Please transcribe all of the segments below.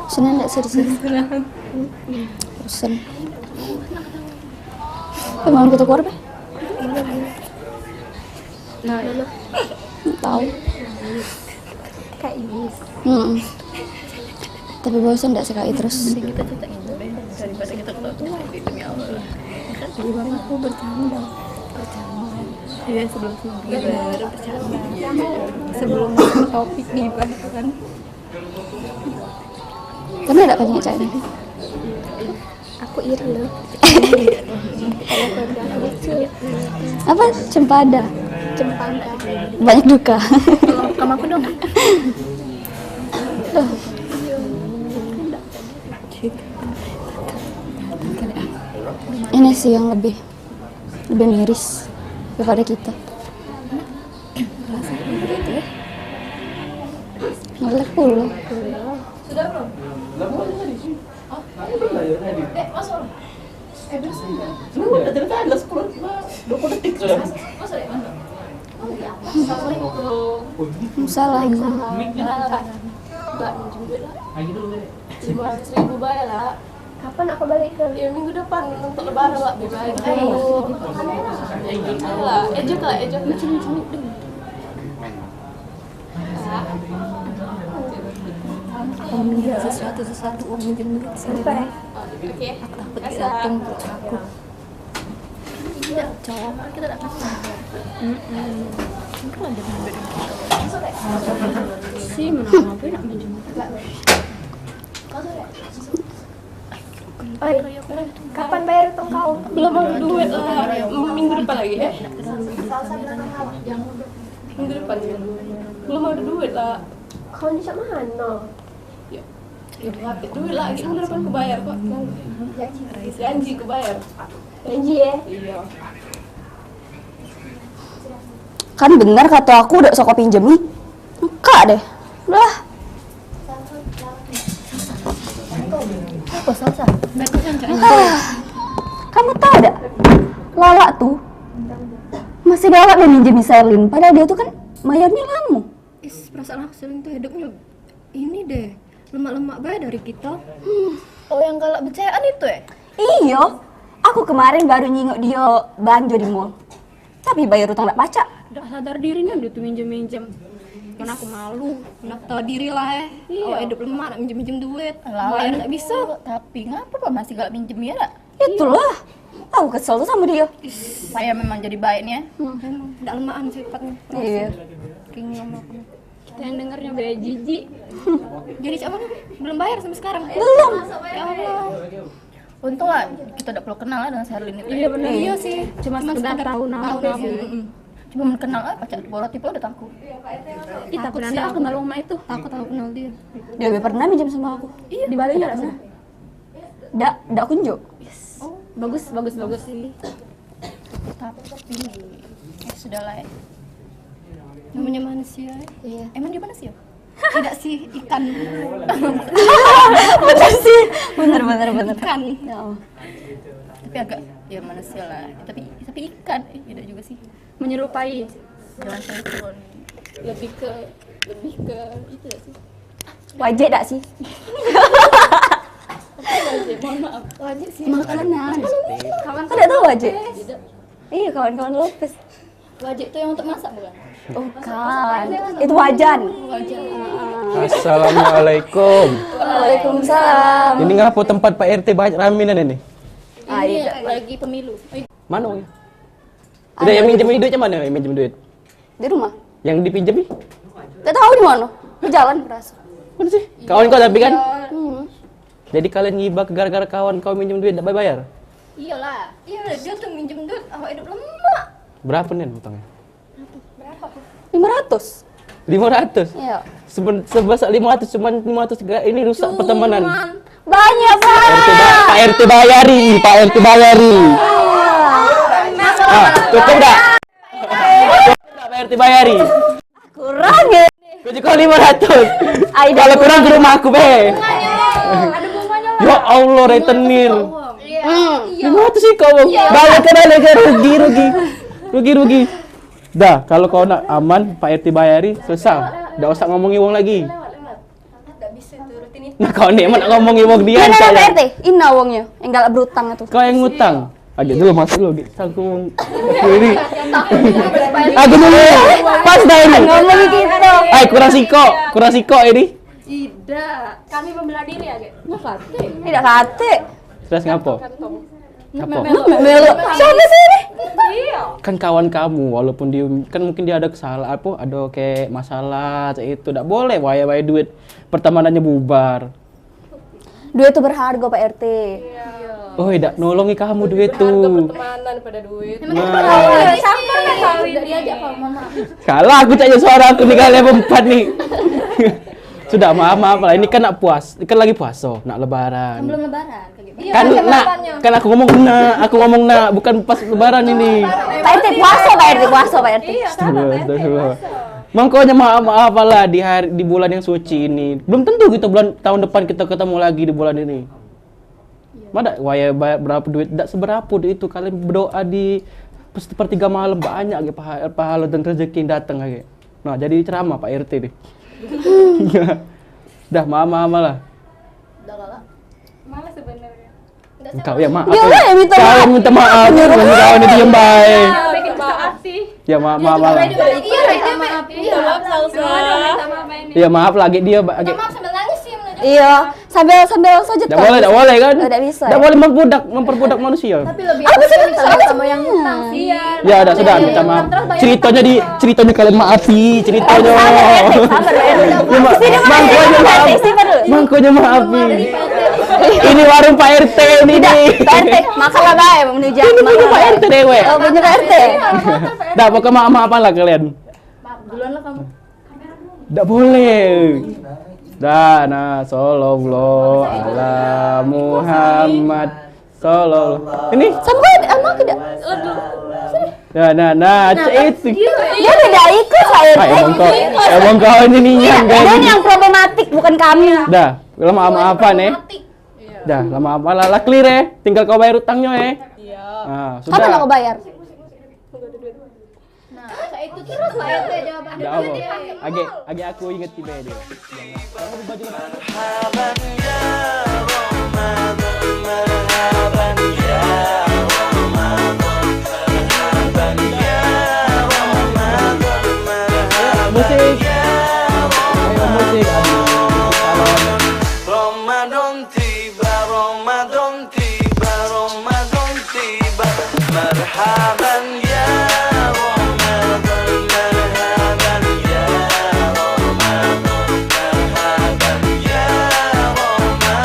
Senang enggak sih di sini? Bosan. Mau kita keluar, Be? Nah, dulu Tahu. kayak ini. Tapi bosan enggak sekali terus? Kita tetap ini daripada kita keluar demi Allah. Kan gimana aku bercanda. Iya sebelum bercanda. Sebelum masuk topik nih kan. Karena enggak banyak caknya. Aku iri loh. Apa? Cempada. Cempaka. Banyak duka. Kamu aku dong. Ini sih yang lebih miris daripada kita. Ngelek puluh. Sudah belum? Oh, belum lah ya tadi. Masuk. Ini udah cerita ada 20 detik sudah. Masuk ya, mantap. Assalamualaikum. Salah. Mbak, jemput lah. 500.000 bayar lah. Kapan aku balik ke? Ya minggu depan untuk lebaran lah. Balik. Ayo. Lah, ejek lah. Kalau minjem sesuatu uang minjem duit sampai. Oke. Aku takut datang aku. Iya, cowok kan kita datang. Mungkin ada duit. Sih, mana ngapain nak minjem? Kapan bayar utang kau? Belum ada duit lah. Minggu depan lagi ya. Minggu depan ya. Belum ada duit lah. Kau ni sama mana? Ya. Duit lagi minggu depan aku bayar kok. Janji aku bayar. Janji ya? Iya. Kan benar kata aku udah sok pinjemi. Enggak deh. Udah. Apa salsa? Kamu tahu enggak? Lala tuh masih galak deh minjemin Selin. Padahal dia tuh kan bayarnya lama. Perasaan aku Selin tuh hidupnya ini deh. Lemak-lemak banget dari kita. Oh yang galak bercayaan itu ya? Iya. Aku kemarin baru nyingok dia belanja di mall. Tapi bayar utang enggak pacak. Udah sadar dirinya dia tuh minjem-minjem. Karena aku malu, nak tahu diri lah Awak hidup lemah nak minjem duit. Bayar nggak bisa. Tapi ngapa Pak masih galak minjem ya nak? Itulah. Aku kesel tuh sama dia. Saya memang jadi baiknya. Memang tidak lemahan sifatnya. Iya. Kingin aku. Kita yang dengarnya beda jijik. Jadi siapa belum bayar sampai sekarang? Belum. Ya Allah. Untung lah kita tidak perlu kenal lah dengan Sherlyn itu. Iya benar. Iya sih. Cuma sekedar tahu nama. Cuma mengenal pacar bola tipe udah takut. Ih takut sih aku kenal rumah itu. Takut aku kenal dia. Dia udah pernah minjem sama aku. Iya. Di Bali enggak sana? Nggak kunjung. Oh, bagus sih. Tapi sudah lah ya. Namanya manusia. Iya. Emang dia manusia? Tidak sih ikan. Bener sih. Bener. Ikan. Ya Allah. Tapi agak ya manusia lah. Tapi ikan tidak juga sih. Menyerupai. Jangan saya turun. Lebih ke itu ya sih. Wajib enggak sih? Mohon maaf. Wajib sih. Makanan. Kawan Kan enggak tahu wajib? Iya, kawan-kawan Lopez. wajib itu yang untuk masak bukan? Bukan. Itu wajan. Wajib. Assalamualaikum. Waalaikumsalam. Ini ngapa tempat Pak RT banyak raminan ini? Ini lagi pemilu. Mana? Udah yang minjem duitnya mana? Yang minjem duit? Di rumah. Yang dipinjemi? Gak tahu di mana. Di jalan berasa. Mana sih? Kawan kau tapi kan? Hmm. Jadi kalian ngibak gara-gara kawan kau minjem duit enggak bayar? Iyalah. Iya, dia tuh minjem duit awak hidup lemah. Berapa nih utangnya? Berapa? 500. 500. Iya. Sebesar 500 cuman 500 ini rusak pertemanan. Banyak, Pak. Pak RT bayari, Pak RT bayari. Cukup enggak? Pak RT bayari. Kurang ya. Kau juga 500. Kalau kurang ke rumah aku, Be. Ada bunganya lah. Ya Allah, retenir. Iya. 500 sih kau. Balik ke negara rugi. Dah, kalau kau nak aman, Pak RT bayari, selesai. Enggak usah ngomongin uang lagi. Lewat. Enggak bisa tuh rutinitas. Nah kau nih emang ngomongin wong dia Gimana Pak saya. RT? Ina wongnya yang galak berutang itu. Kau yang ngutang. Agak dulu masuk dulu gitu. Aku ini. Aku dulu. Pas dah ini. Ngomong gitu. Kurang siko ini. Tidak, kami membela diri ya, Gek. Tidak kate. Terus ngapo? Ngapo? Melo. Siapa sih ini? Iya. Kan kawan kamu walaupun dia kan mungkin dia ada kesalahan ada kayak masalah itu tidak boleh waya duit pertemanannya bubar. Duit itu berharga Pak RT. Oh tidak nolongi kamu duit Harga tuh. pertemanan pada duit. Nah, Siapa yang kali Tidak diajak kalau mama. kalah aku caknya suara aku nih kalian berempat nih. Sudah maaf lah ini kan nak kan lagi puasa nak lebaran. Belum lebaran kayak gitu. Kan aku ngomong nak bukan pas lebaran ini. Pak RT puasa Pak RT Pak RT. Astagfirullah. Makanya maaf lah di bulan yang suci ini. Belum tentu kita tahun depan kita ketemu lagi di bulan ini. Mana waya berapa duit? Tidak seberapa duit itu kalian berdoa di sepertiga malam banyak pahala dan rezeki yang datang lagi. Nah, jadi ceramah Pak RT nih. Dah maaf lah. Udah galak. Malah sebenarnya. Kau ya maaf. Dia lah yang minta Kau maaf. yang minta maaf. Kau ini diam baik. Bikin maaf sih. Ya maaf lah. Iya, minta maaf. Iya. Maaf Salsa. Minta maaf ini. Ya maaf lagi dia lagi. Maaf sambil nangis sih. Iya, sambil sujud. Tidak boleh kan? Tidak bisa. Tidak boleh memperbudak manusia. Tapi lebih minta maaf sama yang utang sih. Ya udah sudah minta maaf. Ceritanya kalian maafi ceritanya. Mangkonya maafi. Ini warung Pak RT ini nih. Pak RT, makanlah bae menuju Ini Pak RT dewe. Oh, punya Pak RT. Dah pokoknya maaf lah kalian. Duluan lah kamu. Tidak boleh. Dah, nah, sallallahu ala Muhammad sallallahu. Ini Sampai anak tidak. nah, itu. Dia tidak ikut Pak RT. Emang kau ini nian Dia guys. yang problematik bukan kami. Dah, lama apa nih? Dah, lama apa lah clear ya. Tinggal kau bayar utangnya ya. Iya. Nah, Kapan sudah. aku bayar? Nah, saya itu terus Pak RT jawabannya. Dah apa? Agi aku inget tiba dia. Musik. Ayo musik. Ramadan tiba, Ramadan tiba, Ramadan tiba. Marhaban ya Ramadan, marhaban ya Ramadan, marhaban ya Ramadan.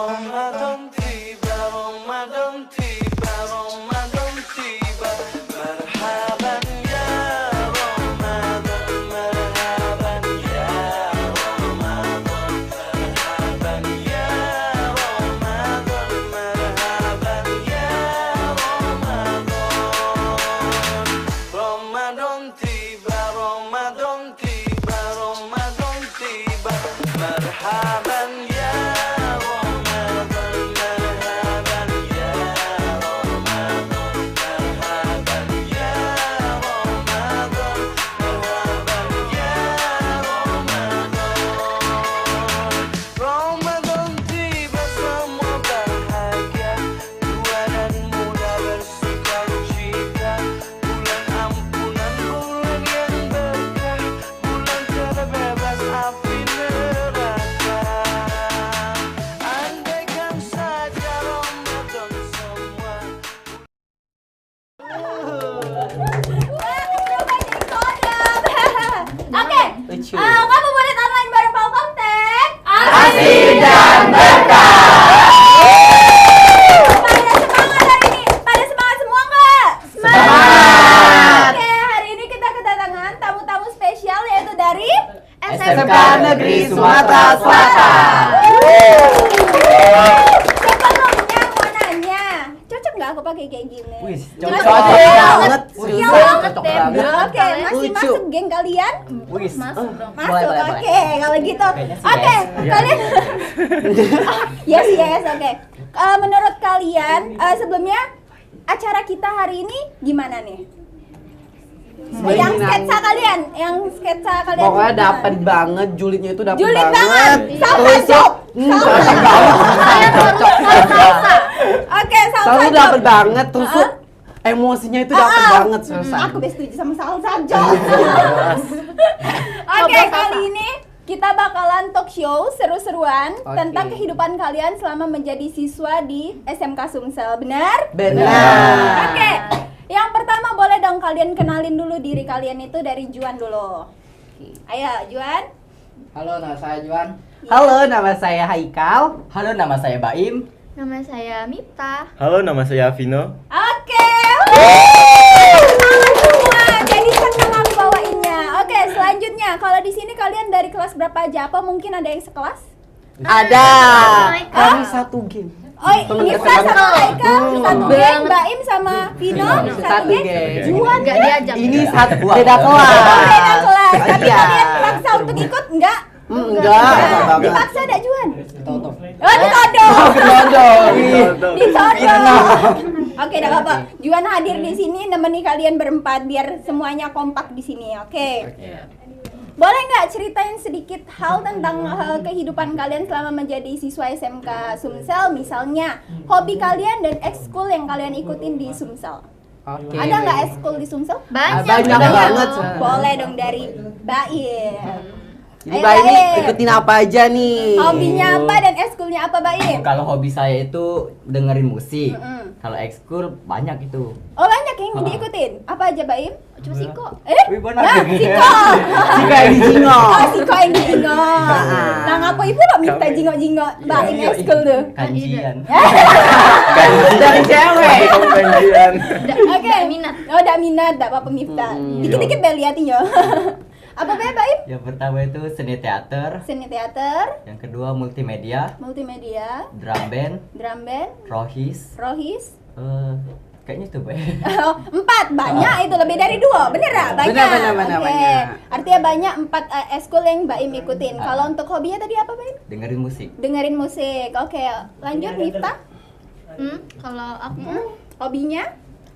Ramadan tiba, Ramadan tiba, Ramadan tiba. Marhaban ya Ramadan, marhaban ya Ramadan, marhaban ya Ramadan, marhaban ya Ramadan. Ramadan tiba, Ramadan tiba, Ramadan tiba. Marhaban ya Ramadan, marhaban ya Ramadan, marhaban ya Ramadan, marhaban ya Ramadan. Ramadan tiba semua bahagia, tua dan muda bersukacita. Bulan ampunan, bulan yang berkah, bulan terbebas api neraka. Andaikan saja Ramadan semua. Oke, Lucu. kamu boleh online bareng Pak Komtek. Asik dan Pada semangat hari ini. Pada semangat semua nggak? Oke, hari ini kita kedatangan tamu-tamu spesial yaitu dari SMK Negeri Sumatera Selatan. Sebelumnya mau nanya, cocok nggak aku pakai kayak gini? Cocok Masih- banget. Iya Susah, banget cocok deh. banget. Oke, masih Lucu. masuk geng kalian? Wis. Masuk dong. Masuk, Boleh, oke. Kalau gitu, Kayaknya sih oke. yes. Kalian, yes, oke. Menurut kalian, sebelumnya acara kita hari ini gimana nih? Yang sketsa kalian, Pokoknya gimana? dapat banget, julidnya itu dapat Julid banget. banget. Salsa Terus job. cocok banget. Oke, salsa Selalu job. dapat banget, terus tuh emosinya itu dapat banget selesai. Aku best setuju sama salsa job. Oke, kali ini kita bakalan talk show seru-seruan Oke. tentang kehidupan kalian selama menjadi siswa di SMK Sumsel. Benar? Benar. Oke. Yang pertama boleh dong kalian kenalin dulu diri kalian itu dari Juan dulu. Ayo, Juan. Halo, nama saya Juan. Halo, nama saya Haikal. Halo, nama saya Baim. Nama saya Mipta. Halo, nama saya Vino. Oke. Semangat semua. Jadi senang aku bawainnya. Oke, selanjutnya kalau di sini kalian dari kelas berapa aja? Apa mungkin ada yang sekelas? Ada. Haikal. Kami satu game. Oh, Nisa sama Haikal satu geng, Bang. Baim sama Vino satu geng. Juan Nggak diajak. Ini satu beda kelas. Oh, beda kelas. Tapi Iya. kalian paksa untuk ikut enggak? Enggak. Dipaksa ada Juan? Toto. Oh, ditodong. Ditodong. Ditodong. Oke, enggak apa-apa. Juan hadir di sini nemeni kalian berempat biar semuanya kompak di sini. Oke. Boleh nggak ceritain sedikit hal tentang kehidupan kalian selama menjadi siswa SMK Sumsel? Misalnya, hobi kalian dan ekskul yang kalian ikutin di Sumsel. Oke. Ada nggak ekskul di Sumsel? Banyak. Banyak banget. Boleh dong dari Baim. Jadi Ayo, Baim Baim. ikutin apa aja nih? Hobinya apa dan ekskulnya apa, Baim? Kalau hobi saya itu dengerin musik. Mm-mm. Kalau ekskul banyak itu. Oh, banyak yang diikutin. Apa aja, Baim? Cuma Siko. Eh? Wih, benar. Nah, Siko. Jika yang di Jingo. Oh, Siko yang di Jingo. Nah, ngapa ibu lo minta jingo-jingo Baim ekskul tuh? Kanjian. Dari cewek. Penjian. Oke. minat. Oh, udah minat, dah apa Miftah. Dikit-dikit bel liatin yo. Apa Baim? Yang pertama itu seni teater, Seni teater, yang kedua multimedia, multimedia, drum band, drum band, rohis, rohis. kayaknya itu Bay. Oh, 4, banyak itu lebih dari 2, bener gak? Banyak. Benar, Oke. banyak. Artinya banyak 4 eskul yang Baim ikutin. Kalau untuk hobinya tadi apa, Baim? Dengerin musik. Dengerin musik. Oke, lanjut Miftah. Kalau aku Hobinya?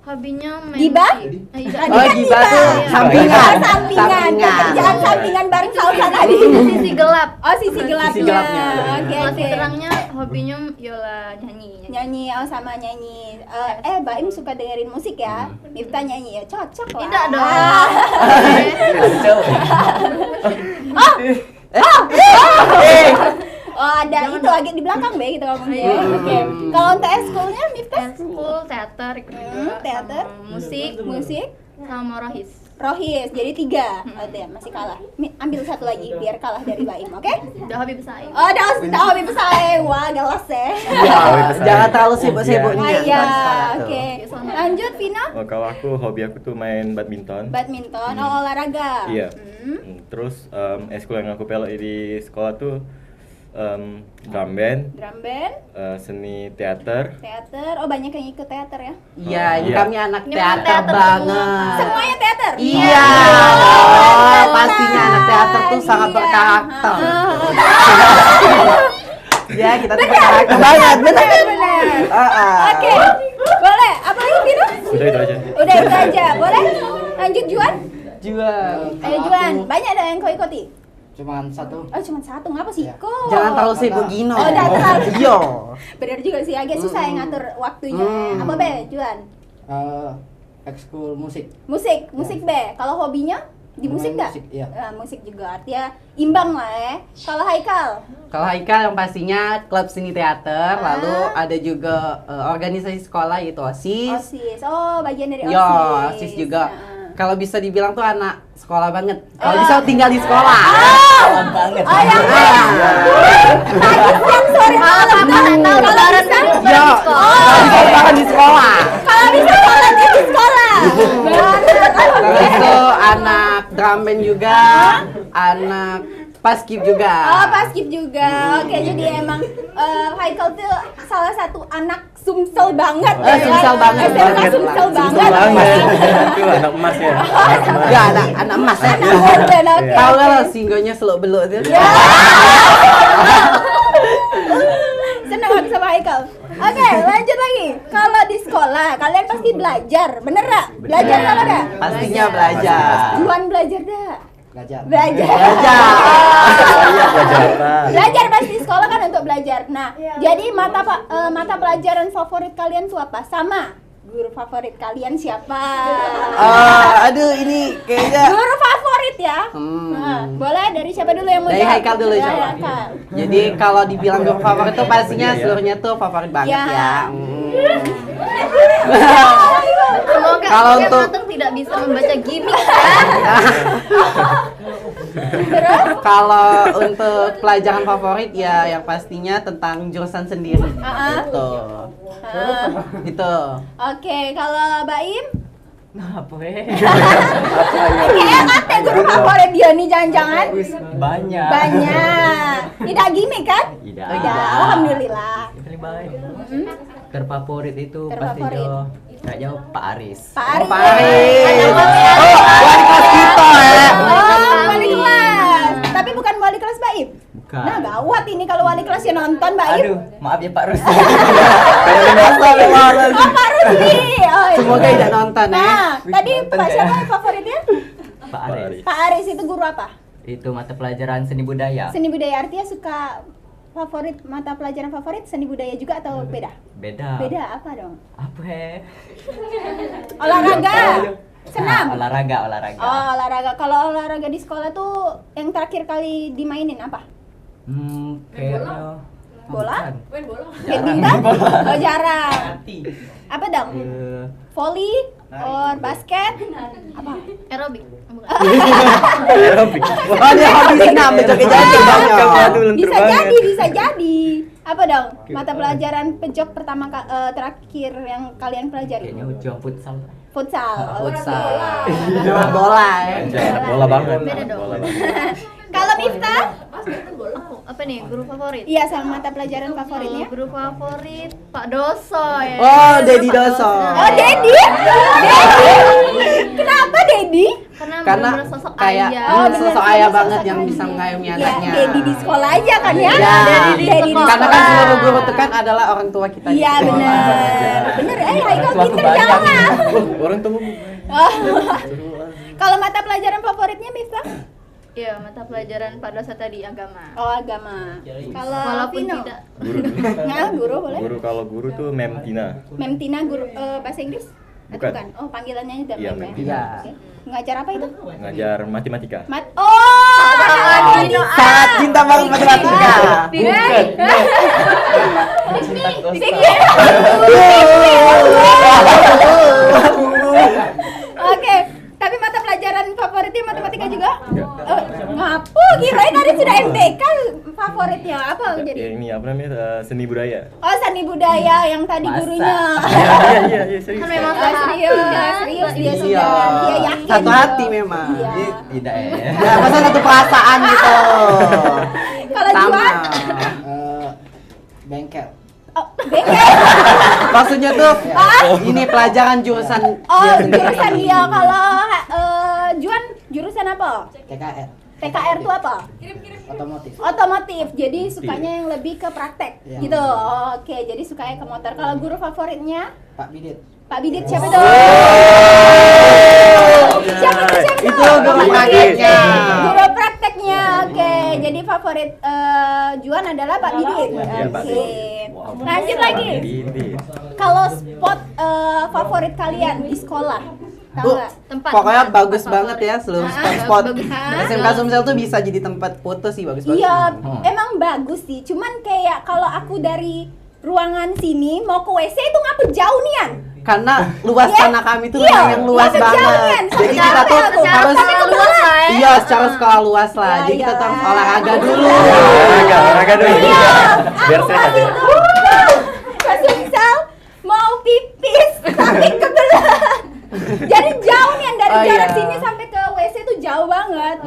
hobinya main Gibah? musik. Tadi Oh, kan gibah tuh Iya. sampingan. Oh, sampingan. Pekerjaan sampingan bareng salsa tadi. Sisi gelap. Oh, sisi gelapnya. Sisi gelapnya. Oke, Kalau oke. sisi terangnya hobinya yola nyanyi. Nyanyi, oh sama nyanyi. Baim suka dengerin musik ya? Miftah nyanyi ya? Cocok lah. Tidak dong. Oh, ada itu lagi di belakang Be, kita ngomongnya. Oke. Kalau untuk eskulnya Miftah? School teater ikut juga. Teater, Musik musik, sama rohis. Rohis, jadi 3. Oh, deh, masih kalah. Ambil satu lagi biar kalah dari Baim, oke? Udah hobi bersaing. Oh, udah hobi pesaing. Wah, galas ya. Jangan terlalu sibuk-sibuknya. Ah, iya, Sekolah tuh. oke. Lanjut, Vina. Oh, kalau aku hobi aku tuh main badminton. Badminton, oh, olahraga. Iya. Hmm. Terus ekskul yang aku pelok di sekolah tuh drum band, Drum band, seni teater. teater. Oh, banyak yang ikut teater ya? Iya, ini Iya. kami anak Ini teater teater banget. Semuanya teater? Iya. Oh, Pastinya anak teater tuh sangat iya. berkarakter. Ah, Ya, kita tuh berkarakter banget. benar. Oke, boleh. Apa lagi, Vina? Udah itu aja. Udah itu aja, boleh? Lanjut, Juan. Jual. Ayo, Juan. Banyak ada yang kau ikuti? Cuman satu. Oh, cuma satu. Ngapa sih? Kok? Jangan terlalu sibuk Gino. Oh, udah terlalu. Iya. Bener juga sih, agak susah yang ngatur waktunya. Apa, Be, Juan? Ekskul musik. Musik Be. Kalau hobinya di musik Main nggak? musik, iya. Musik juga, artinya imbang lah ya. Kalau Haikal? Kalau Haikal yang pastinya klub seni teater, lalu ada juga organisasi sekolah yaitu OSIS. OSIS. Oh, bagian dari Yo, OSIS. OSIS juga. Heeh. Kalau bisa dibilang tuh anak sekolah banget. Kalau bisa tinggal di sekolah. Kawan banget. Oh, yang siang sore malam. Kalau bisa, Yo, kalau bisa banget di sekolah. kalau bisa sholatnya di sekolah. Kalau itu anak drum band juga, anak paskib juga. Oh, paskib juga. Oke, jadi emang Haikal tuh salah satu anak sumsel banget. Sumsel banget. SMK sumsel banget. Itu anak emas ya. Ya, anak emas ya. Anak golden, oke. Tahu kan lo singgonya seluk beluk tuh. Seneng aku sama Haikal. Oke, lanjut lagi. Kalau di sekolah, kalian pasti belajar, bener gak? Belajar apa dah? Pastinya belajar. Juan belajar dah. Belajar. Belajar. Belajar. Iya, belajar apa? Belajar pasti di sekolah kan untuk belajar. Nah, jadi mata pelajaran favorit kalian tuh apa? Sama guru favorit kalian siapa? Aduh ini kayaknya. Guru favorit ya? Hmm. Nah, boleh dari siapa dulu yang mau Dari jawab? Haikal dulu Dari coba. Haikal. Jadi kalau dibilang guru favorit tuh pastinya seluruhnya tuh favorit banget Ya. ya. Semoga Kalau Kalian untuk- Mateng tidak bisa membaca gimmick. Kalau untuk pelajaran favorit ya yang pastinya tentang jurusan sendiri. Gitu. Gitu. Oke, kalau Baim? Apa ya? Kayaknya kata guru favorit dia nih jangan-jangan. Banyak. Banyak. Tidak gimmick kan? Tidak. Tidak. Alhamdulillah. Terima baik. Terfavorit itu pasti Terfavorit. jauh. Gak jauh Pak Aris. Pak Aris. Pak Aris. Oh, wali kelas kita ya. Oh, wali kelas. Tapi bukan wali kelas Baim. Bukan. Nah, gawat ini kalau wali kelas yang nonton Baim. Aduh, maaf ya Pak Rusdi. Oh, Pak Rusdi. Oh, iya. Semoga tidak nonton ya. Nah, tadi Pak siapa yang favoritnya? Pak Aris. Pak Aris itu guru apa? Itu mata pelajaran seni budaya. Seni budaya, artinya suka favorit mata pelajaran favorit seni budaya juga atau beda? Beda. Beda apa dong? Apa ya? Olahraga. Senam. Nah, olahraga. Oh, olahraga. Kalau olahraga di sekolah tuh yang terakhir kali dimainin apa? Kayaknya Bola? bukan. Badminton? Oh, jarang. Mati. Apa dong? Volley or basket? Apa? Aerobik. Bukan. Aerobik. Oh, dia hobi senam, joget-joget banyak. Bisa jadi. Apa dong? Mata pelajaran pejok pertama terakhir yang kalian pelajari? Kayaknya ujung futsal. Futsal. Futsal. Bola ya. Anak bola banget. Beda dong. Bola banget. Kalau Miftah? Aku apa nih guru favorit? Iya, sama mata pelajaran favoritnya. Guru favorit Pak Doso ya. Oh, Dedi Doso. Oh, Dedi. Kenapa Dedi? Karena Karena bener-bener sosok kayak ayah. Oh, bener, sosok bener, ayah sosok banget yang ayah. bisa mengayomi Ya, anaknya. Dedi di sekolah aja kan ya? Ya, Dedi di karena kan sekolah. seluruh guru itu kan adalah orang tua kita. di Iya, sekolah. benar. Bener, Haikal Waktu pinter banyak. jangan. Orang tua Oh. Kalau mata pelajaran favoritnya Miftah? Iya, mata pelajaran Pak Doso tadi agama. Oh, agama. Kalau Walaupun Vino? tidak guru. Nah, guru boleh? Kalau guru tuh Mem Tina. Mem Tina guru bahasa Inggris? Atau Bukan. bukan? Oh, panggilannya udah Iya, Mem Mem ya? Tina. Oke. Ngajar apa itu? Ngajar matematika. Oh, Sangat cinta banget matematika. Oke, tapi mata pelajaran favoritnya matematika juga? Ngapu, kirain tadi sudah MTK favoritnya apa Ya, jadi? ini apa namanya? Seni budaya. Oh, seni budaya yang tadi Masa? gurunya. Iya, serius. Kan memang Serius dia Iya. sudah. Dia yakin. Satu hati memang. Iya. Tidak ya. Ya, masa satu perasaan gitu. Kalau Sama. Juan, Bengkel. oh, bengkel. Maksudnya tuh ini pelajaran jurusan Oh, dia sendiri. jurusan dia. Kalau Juan jurusan apa? TKR. TKR itu apa? Otomotif. Otomotif. Jadi sukanya yang lebih ke praktek Iya. gitu. Oke, jadi sukanya ke motor. Kalau guru favoritnya Pak Bidit. Pak Bidit siapa tuh? Siapa tuh? Itu guru prakteknya. Guru prakteknya. Oke, jadi favorit Juan adalah Pak Bidit. Iya, Pak Oke. Lanjut lagi. Ini. Kalau spot favorit kalian di sekolah, tahu nggak? Pokoknya bagus banget ya seluruh spot-spot. bagus. SMK Sumsel tuh bisa jadi tempat foto sih, bagus banget. Iya, emang bagus sih. Cuman kayak kalau aku dari ruangan sini mau ke WC itu ngapa jauh nian? Karena luas Iya. tanah kami tuh Iya, yang luas ngapa banget. jauh, Nian? Jadi Secara kita tuh aku, harus tapi kebetulan. iya secara sekolah luas lah. Ya, Jadi kita iya. tuh harus olahraga dulu. Olahraga dulu. Iya, Biar aku sehat masih ya. masih misal mau pipis tapi kebetulan. Jadi jauh nih dari Oh, jarak iya. sini sampai ke WC tuh jauh banget.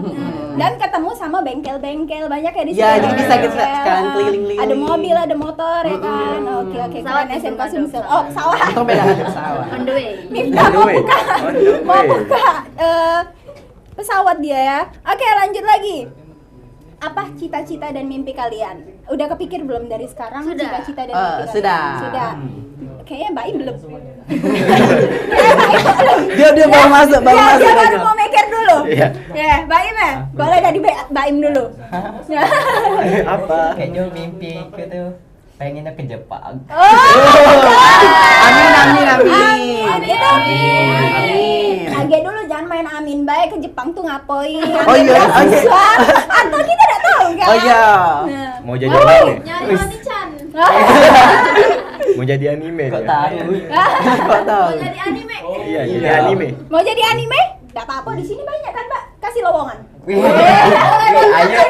Dan ketemu sama bengkel-bengkel banyak ya di sini. Iya, jadi bisa kita Bengkel. sekalian keliling-keliling. Ada mobil, ada motor ya kan. Oke, Pesawat keren itu SMK ada. Sumsel. Oh, pesawat. Itu beda ada pesawat. On the way. Miftah On the mau way. buka, On the mau way. buka pesawat dia ya. Oke, lanjut lagi. Apa cita-cita dan mimpi kalian? Udah kepikir belum dari sekarang Sudah. cita-cita dan mimpi kalian? Sudah. Sudah. Kayaknya Baim belum. Dia baru masuk, baru Ya, masuk. dia baru aja. mau mikir dulu. Iya. Ya, Baim ya. Boleh dari Baim dulu. Apa? Kayaknya mimpiku tuh pengennya ke Jepang. Amin amin amin. Amin. Amin. Agak dulu jangan main amin baik ke Jepang tuh ngapain? Oh iya, beasiswa. Atau kita tidak tahu kan? Oh iya. Nah. Mau jadi anime? Nyari Mani-chan. Mau jadi anime Kok dia? tahu? Kok tahu? Jadi anime. Iya, jadi anime. Mau jadi anime? Gak apa-apa, di sini banyak kan, Mbak? Kasih lowongan. Ayo.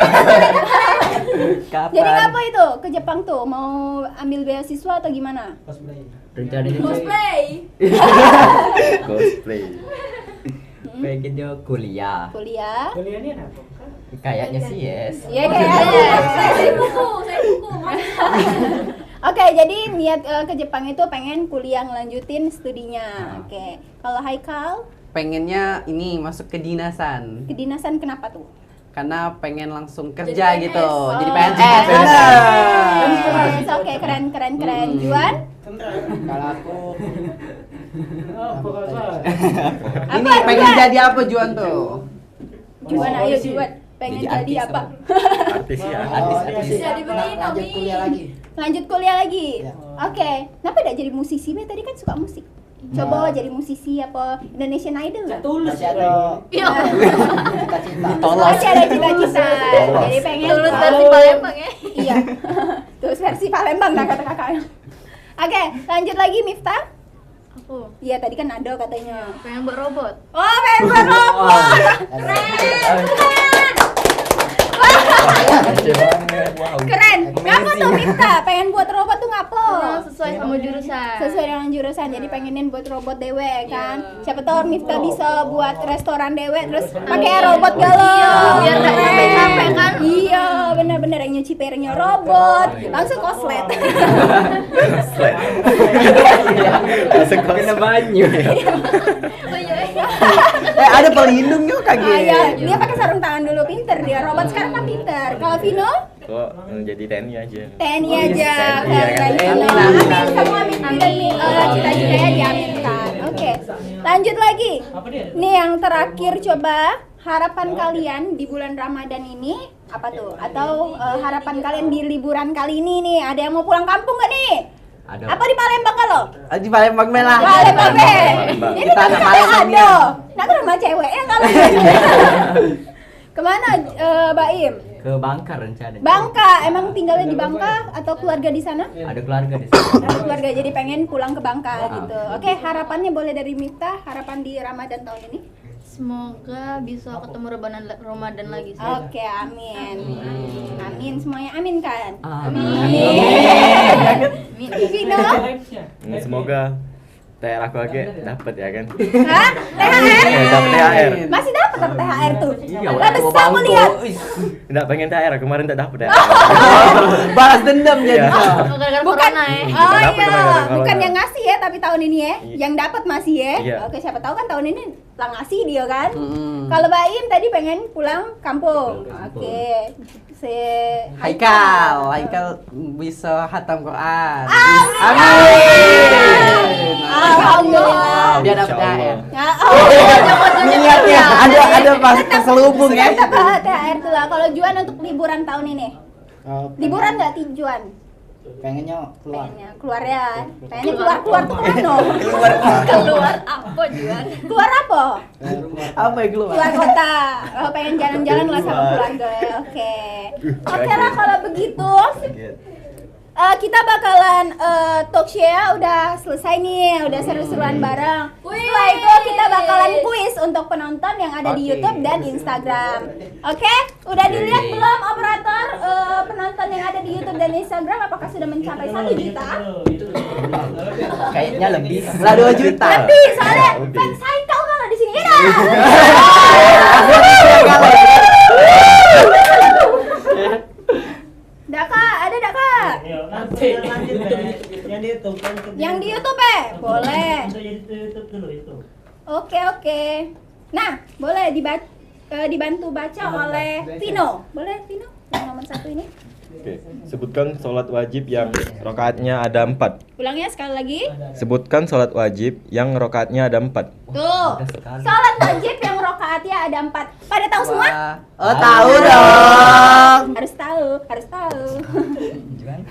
Kapan? Jadi apa itu? Ke Jepang tuh mau ambil beasiswa atau gimana? Rencananya Cosplay. Cosplay. pengennya kuliah. Kuliah? Kayaknya sih yes. Iya kayaknya. Saya buku. Oke, jadi niat ke Jepang itu pengen kuliah ngelanjutin studinya. Oke. Kalau Haikal, Pengennya ini masuk ke dinasan. kedinasan kenapa tuh? Karena pengen langsung kerja Jadi gitu. PNS. Jadi Oh, PNS. oke. Bener. Oke, keren. Juan? Kalau aku Ini pengen jadi apa Juan tuh? Juan, ayo Juan. Pengen Jadi jadi artis apa? Artis ya. Artis. Jadi begini, lanjut Nomi. kuliah lagi. Lanjut kuliah lagi? Ya. Oke. Kenapa tidak jadi musisi? Be tadi kan suka musik. Coba jadi musisi apa Indonesian Idol lah. Masih ada Iya. cita-cita. Masih ada cita-cita. Jadi pengen Tulus tahu. versi Palembang ya. Iya. Terus versi Palembang nah kata kakaknya. Oke, lanjut lagi Miftah. Aku Iya, tadi kan ada katanya. pengen buat robot. Oh, pengen buat robot. Keren. Ngapa tuh Miftah? Pengen buat robot tuh ngapa? Sesuai sama jurusan. Sesuai dengan jurusan, jadi pengenin buat robot dewe kan. Siapa tahu Miftah bisa buat restoran dewe terus pakai robot galau. Iya, biar nggak capek-capek kan. Iya, bener-bener yang nyuci piringnya robot, langsung koslet. Slide. Langsung Kena koslet. banyu. Oh iya. Ada pelindung yuk Ah, iya, kaget. dia pakai sarung tangan dulu, pinter dia. Robot sekarang kan pinter. Kalau Vino, Kok jadi TNI aja? TNI aja. TNI ya kan? Keren, Vino. Amin, semua mimpi dan cita-citanya diaminkan. Oke, lanjut lagi. Nih yang terakhir coba harapan kalian di bulan Ramadan ini apa tuh? Atau harapan kalian di liburan kali ini nih? Ada yang mau pulang kampung gak nih? Ada. Apa di Palembang kalau? Di Palembang Merah. Palembang be. Palembang. Ini Kita kan anak ada. Palembang ya. Nah kan rumah cewek ya kalau. Kemana Baim? Ke Bangka rencananya. Bangka, emang tinggalnya di Bangka atau keluarga di sana? Ada keluarga di sana. Ada keluarga jadi pengen pulang ke Bangka gitu. Oke, harapannya boleh dari Miftah, harapan di Ramadan tahun ini. Semoga bisa ketemu Ramadan lagi sih. Oke, amin. Amin semuanya, amin kan? Amin. Vino? Semoga THR aku aja dapat ya kan. Hah? THR? Dapat THR. Masih dapat THR tuh? Iya, Lah besar aku lihat. Enggak pengen THR, kemarin tak dapat ya. Balas dendam jadi. Oh, gara-gara corona ya. Oh Dapat iya, kemarin, bukan kemarin. yang ngasih ya, tapi tahun ini ya, Iya. yang dapat masih ya. Iya. Oke, siapa tahu kan tahun ini lah ngasih dia kan. Kalau Baim tadi pengen pulang kampung. Oke. Haikal bisa hatam Quran. Alhamdulillah. Dia dapat THR. Ya, oh, Niatnya ada pas terselubung ya. dapat THR tuh lah. Kalau Juan untuk liburan tahun ini, liburan nggak Juan? Pengennya keluar. Pengennya keluar ya. Pengennya keluar tuh kemana? Keluar apa Juan? Keluar apa? Apa yang keluar? Keluar kota. Oh, pengen jalan-jalan lah sama keluarga ya. Oke. Oke lah kalau begitu. Kita bakalan talk show ya, udah selesai nih, udah seru-seruan bareng. Setelah itu kita bakalan kuis untuk penonton yang ada di YouTube dan Instagram. Oke? Udah dilihat belum operator penonton yang ada di YouTube dan Instagram apakah sudah mencapai 1 juta? Kayaknya lebih. Lah 2 juta. Lebih, soalnya fans Haikal kalau di sini ya. Daka, ada Daka? Nanti yang di YouTube kan. Yang di YouTube boleh. Untuk jadi YouTube dulu itu. Oke. Nah, boleh dibantu baca oleh Vino. Boleh Vino? Yang nomor 1 ini. Oke, sebutkan sholat wajib yang rokaatnya ada 4. Ulang ya sekali lagi. Sebutkan sholat wajib yang rokaatnya ada 4. Tuh. Salat wajib yang rokaatnya ada 4. Pada tahu semua? Oh, tahu dong. Harus tahu. Juan.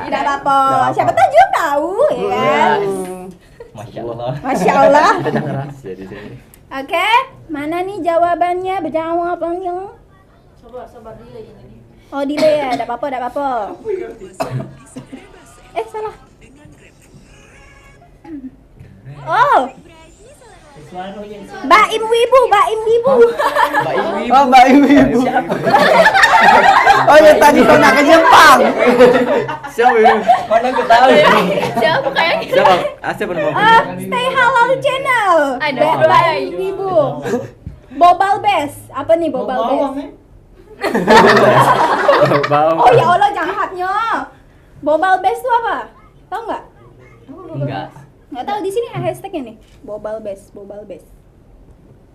Tidak apa-apa. Siapa tahu Jun tahu ya kan? Masya Allah. Masya Allah. Kita jangan rahasia di sini. Oke, mana nih jawabannya? Berjawab yang Sabar delay ini. oh delay ya, enggak apa-apa. Salah. Oh, Baim Wibu. Oh, Mbak Ibu. Oh, yang tadi pernah ke Jepang. Siapa ini? Mana aku tahu ya. Siapa kayaknya? Siapa? Siapa nama? Stay Halal Channel. Ada. Baim Wibu. Bobal Best. Apa nih Bobal Best? Bawang. Oh ya Allah, jahatnya. Bobal Best itu apa? Tahu nggak? Enggak. Nggak tahu, di sini hashtagnya nih. Bobal Best.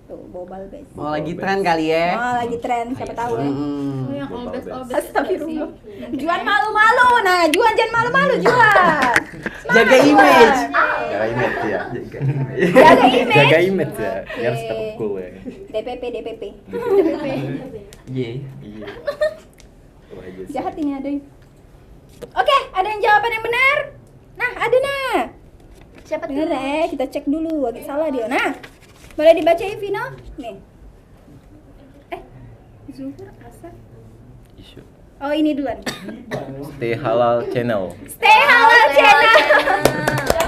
Tuh, Bobal Best. Oh, lagi tren kali ya. Oh, lagi tren, siapa tahu ya. Yang all best. Astagfirullah. Juan malu-malu. Nah, Juan jangan malu-malu, Juan. Jaga image. Jaga image ya. Jaga image. Jaga image ya. Biar Oke. tetap cool ya. DPP. Iya. Iya. Oh, aja sih. Jahat ini ada. Oke, ada yang jawaban yang benar? Nah, ada nah. Siapa tuh? Bener kita cek dulu, agak salah dia. Nah, boleh dibacain Vino? Nih. Zuhur Asar. Isu. Oh, ini duluan. Stay Halal Channel. Stay Halal Channel.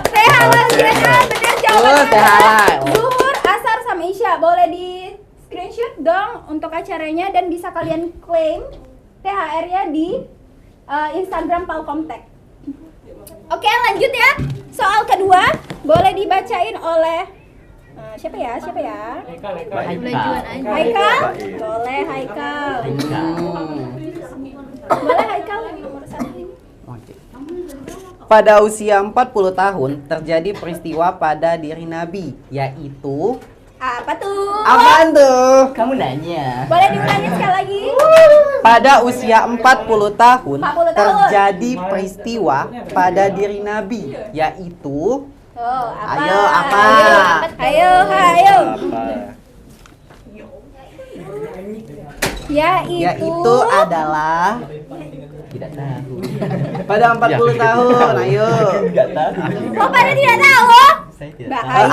Stay Halal Channel, bener jawabannya. Stay halal. Zuhur, Asar sama Isya. Boleh di screenshot dong untuk acaranya dan bisa kalian klaim THR-nya di Instagram Palkomtek. Oke, lanjut ya. Soal kedua boleh dibacain oleh siapa ya? Boleh Juan aja. Haikal? Boleh Haikal. Boleh Haikal nomor 1 ini. Oke. Pada usia 40 tahun terjadi peristiwa pada diri Nabi, yaitu Apa tuh? apaan tuh? Kamu nanya. Boleh diulangin sekali lagi? Pada usia 40 tahun 40 tahun. terjadi peristiwa pada diri Nabi, yaitu Oh, apa? Ayo, apa? Ayo. Apa? yaitu adalah Tidak tahu. pada 40 tahun. Ayo. Enggak tahu. Oh, pada tidak tahu? Saya tidak Bah, tahu.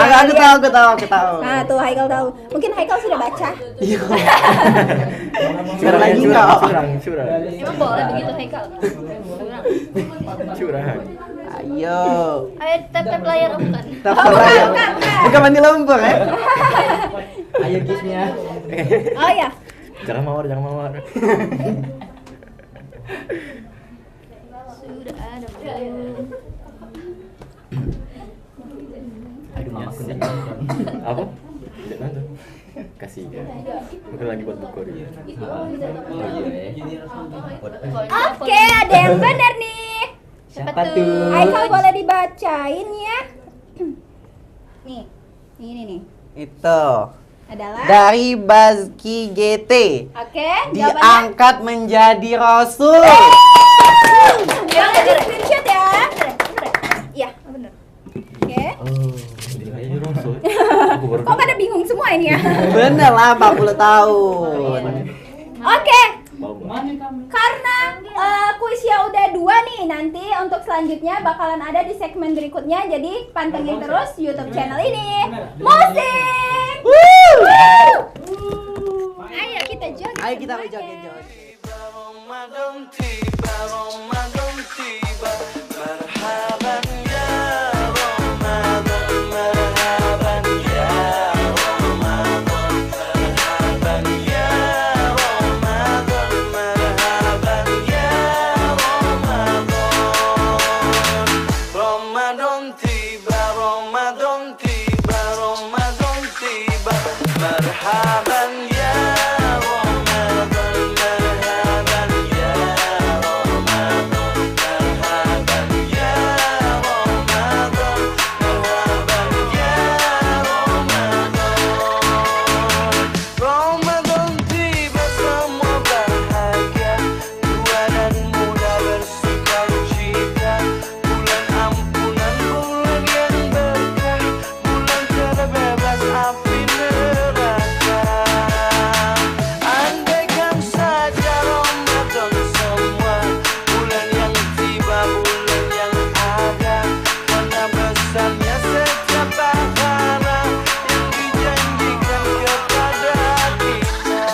Aku tahu. Nah, tuh Haikal tahu. Mungkin Haikal sudah baca. Iya. Sekarang lagi enggak? Curang. Emang boleh begitu Haikal? Curang. Ayo. Ayo tap layar bukan? Bukan mandi lempeng ya? Ayo gifnya. Oh ya. Jangan mawar. Sudah ada belum? Aduh, mamaku udah nonton. Apa? Tidak nonton. Kasih ya. Mungkin lagi buat buku dia. Oh iya. Oke, ada yang benar nih. Siapa tuh? Aikal boleh dibacain ya. Nih, ini nih. Itu Adalah. dari Bazki GT. Oke, jawabannya. Diangkat menjadi rasul. Jangan di screenshot ya. Iya, benar. Oke. Ayo Rasul. Aku baru. Kok pada bingung semua ini ya? Bener lah 40 tahun. Oke. Mau nggak? Karena kuisnya udah 2 nih, nanti untuk selanjutnya bakalan ada di segmen berikutnya. Jadi pantengin terus YouTube channel ini. Musik. Ayo kita joget. Ayo kita joget. Ramadan tiba, Ramadan tiba. Marhaban ya Ramadan, marhaban ya Ramadan, marhaban ya Ramadan, marhaban ya Ramadan. Ramadan tiba, Ramadan tiba, Ramadan tiba. Marhaban ya Ramadan, marhaban ya Ramadan, marhaban ya Ramadan, marhaban ya Ramadan. Ramadan tiba semua bahagia, tua dan muda bersuka cita. Bulan ampunan, bulan yang berkah, bulan terbebas api neraka. Andaikan saja Ramadan semua, bulan yang tiba, bulan yang ada, mana besarnya setiap pahala yang dijanjikan kepada kita.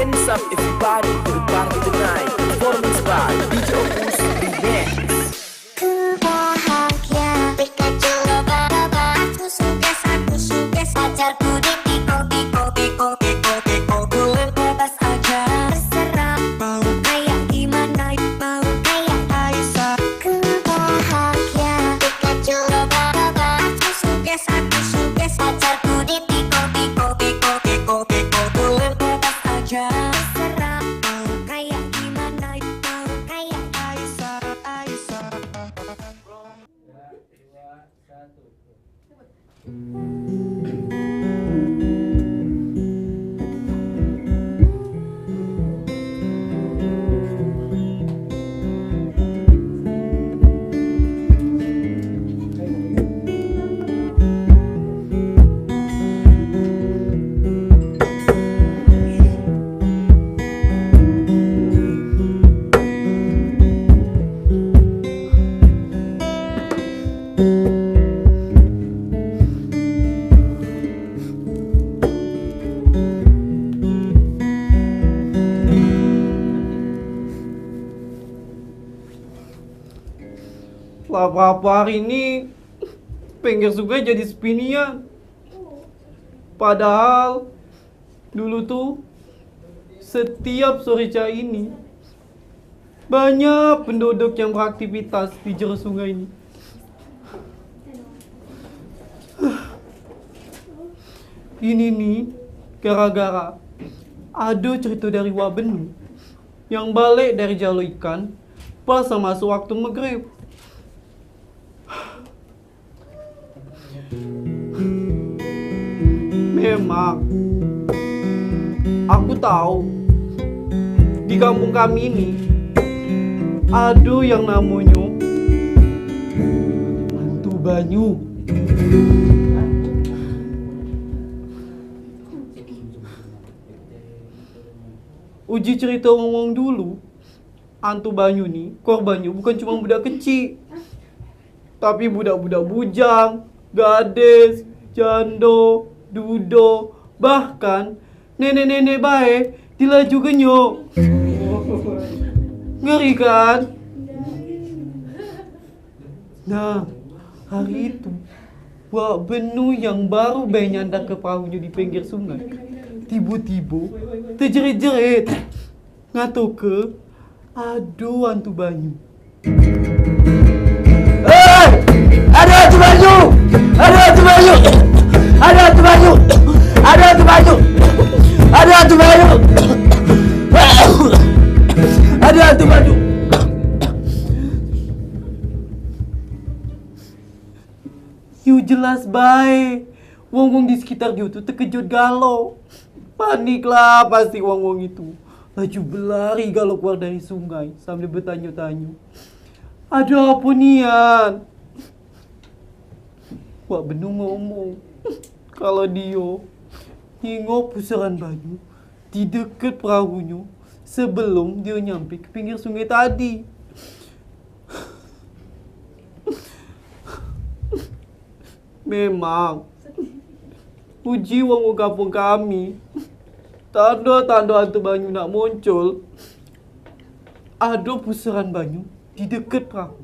Hands up everybody to the party tonight. Performance by DJ Opus Remix. Ku bahagia, Pikachu loba-loba. Aku suka pacarku di tiko. Boleh bebas aja, terserah. Mau kayak gimana, mau kayak Aisyah. Ku bahagia, Pikachu loba-loba. Aku suka pacarku di tiko. Boleh bebas aja, terserah. Mau kayak gimana, mau kayak Aisyah. Apa hari ini pengen juga jadi spinian. Padahal dulu tuh setiap sore ini Banyak penduduk yang beraktivitas di jero sungai ini. Ini nih gara-gara ada cerita dari Wak Benu yang balik dari jalur ikan pas masuk waktu maghrib. Memang aku tahu di kampung kami ini ada yang namanya hantu banyu. Uji cerita ngomong dulu, hantu banyu nih, korbannya bukan cuma budak kecil, tapi budak-budak bujang, gadis, jando, dudo, bahkan nenek-nenek baik dilaju genyok. Ngeri kan? Nah, hari itu Wak Benu yang baru nyandar ke perahunya di pinggir sungai, tiba-tiba terjerit-jerit ngato ke ada hantu banyu. Ada hantu banyu! Ada hantu banyu! Ada hantu banyu! Ada hantu banyu! Ada hantu banyu! Ada hantu banyu! Yu jelas baik. Wong-wong di sekitar dia tuh terkejut galau. Panik lah pasti wong-wong itu. Laju berlari galau keluar dari sungai sambil bertanya-tanya. Ada apa nian? Wak Benu ngomong kalau dia nengok pusaran banyu di dekat perahunya sebelum dia nyampe ke pinggir sungai tadi. Memang uji wong kampung kami, tanda-tanda hantu banyu nak muncul, ada pusaran banyu di dekat perahu.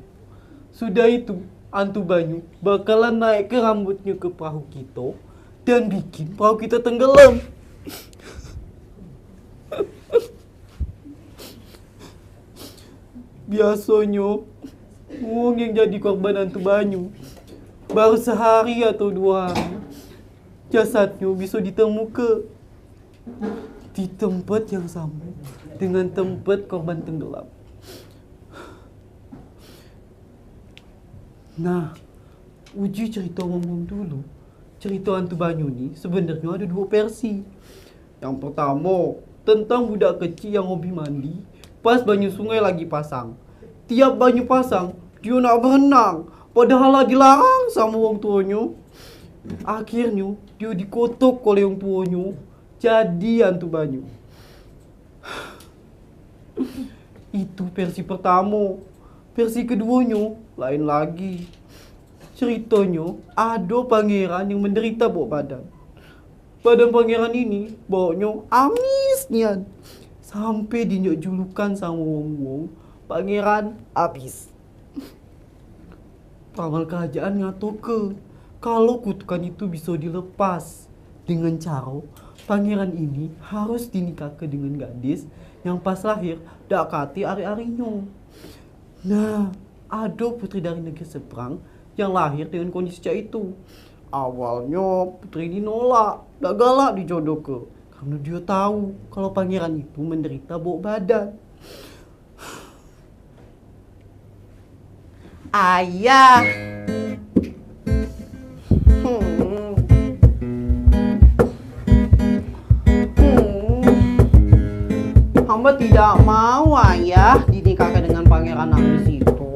Sudah itu, hantu banyu bakalan naik ke rambutnya ke perahu kita dan bikin perahu kita tenggelam. Biasanya, wong yang jadi korban hantu banyu baru sehari atau 2 hari jasadnya bisa ditemukan di tempat yang sama dengan tempat korban tenggelam. Nah, uji cerita ngomong dulu. Cerita hantu banyu ini sebenarnya ada 2 versi. Yang pertama, tentang budak kecil yang hobi mandi pas banyu sungai lagi pasang. Tiap banyu pasang, dia nak berenang, padahal lagi larang sama orang tuanya. Akhirnya, dia dikutuk oleh orang tuanya, jadi hantu banyu. Itu versi pertama. Versi keduanya, lain lagi. Ceritanya, ada pangeran yang menderita bau badan. Badan pangeran ini, baunya amis nian. Sampai dinyak julukan sama wong-wong, Pangeran Abis. Peramal kerajaan ngatoke kalau kutukan itu bisa dilepas dengan cara pangeran ini harus dinikahkan dengan gadis yang pas lahir dak kati ari-arinya. Nah, ada putri dari negeri seberang yang lahir dengan kondisi cak itu. Awalnya putri ini nolak, dak galak dijodohkan karena dia tahu kalau pangeran itu menderita bau badan. Ayah. Hamba tidak mau ayah dinikahkan dengan pangeran Abis itu.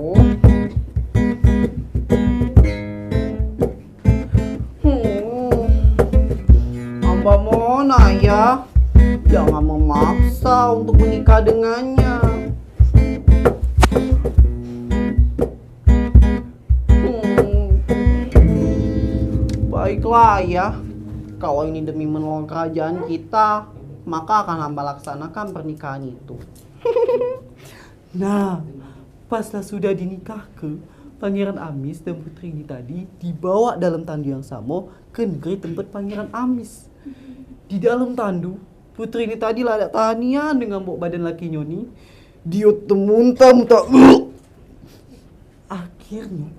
Hamba mohon ayah, jangan memaksa untuk menikah dengannya. Baiklah ya, kalau ini demi menolong kerajaan kita, maka akan hamba laksanakan pernikahan itu. Nah, paslah sudah dinikahkan, Pangeran Amis dan putri ini tadi dibawa dalam tandu yang sama ke negeri tempat Pangeran Amis. Di dalam tandu, putri ini tadi ladak tahanian dengan bau badan lakinya nih. Dia tuh muntah-muntah. Akhirnya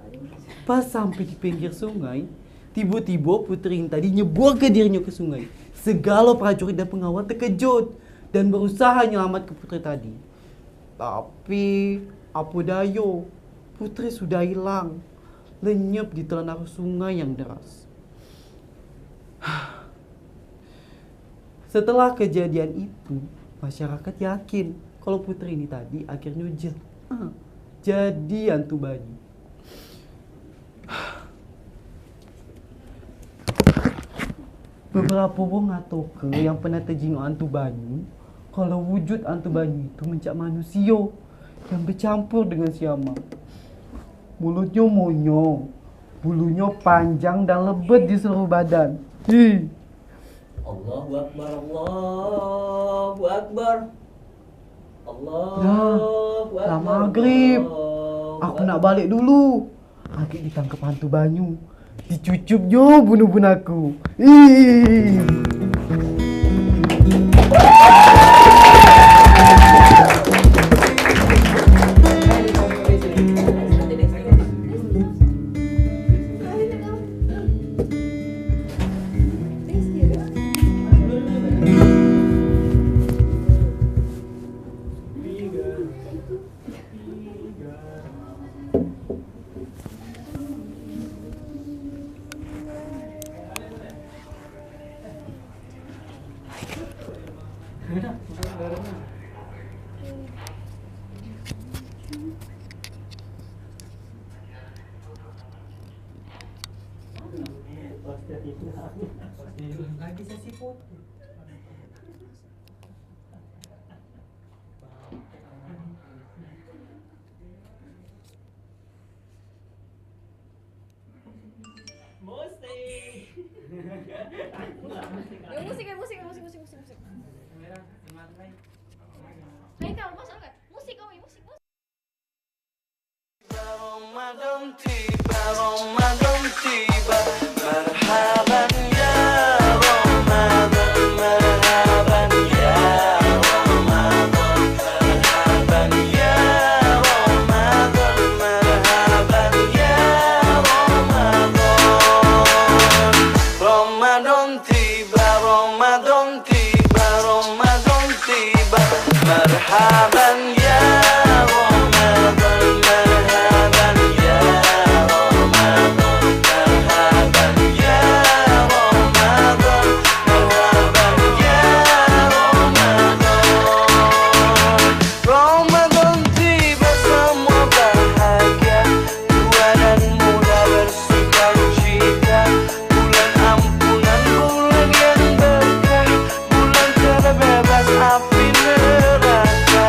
pas sampai di pinggir sungai, tiba-tiba putri yang tadi nyebur ke dirinya ke sungai. Segala prajurit dan pengawal terkejut dan berusaha nyelamat ke putri tadi. Tapi apa daya, putri sudah hilang, lenyap di telan arus sungai yang deras. Setelah kejadian itu, masyarakat yakin kalau putri ini tadi akhirnya jadi hantu banyu. Beberapa wong atau yang pernah terjinguk hantu banyu, kalau wujud hantu banyu itu mencak manusia yang bercampur dengan siamang. Mulutnya monyong, bulunya panjang dan lebat di seluruh badan. Allahu Akbar, Allahu Akbar. Dah, dah maghrib. Aku nak balik dulu. Agak ditangkap hantu banyu. Dicucup jo bunuh-bunuh aku. Lagi sesi foto. Musik. Ayo kamu masuk kan? Musik. Ramadan tiba, Ramadan tiba. Marhaban ya Ramadan, marhaban ya Ramadan, marhaban ya Ramadan, marhaban ya Ramadan. Ramadan tiba, Ramadan tiba, Ramadan tiba. Marhaban ya Ramadan, marhaban ya Ramadan, marhaban ya Ramadan, marhaban ya Ramadan. Ramadan tiba semua bahagia, tua dan muda bersukacita. Bulan ampunan, bulan yang berkah, bulan terbebas api neraka.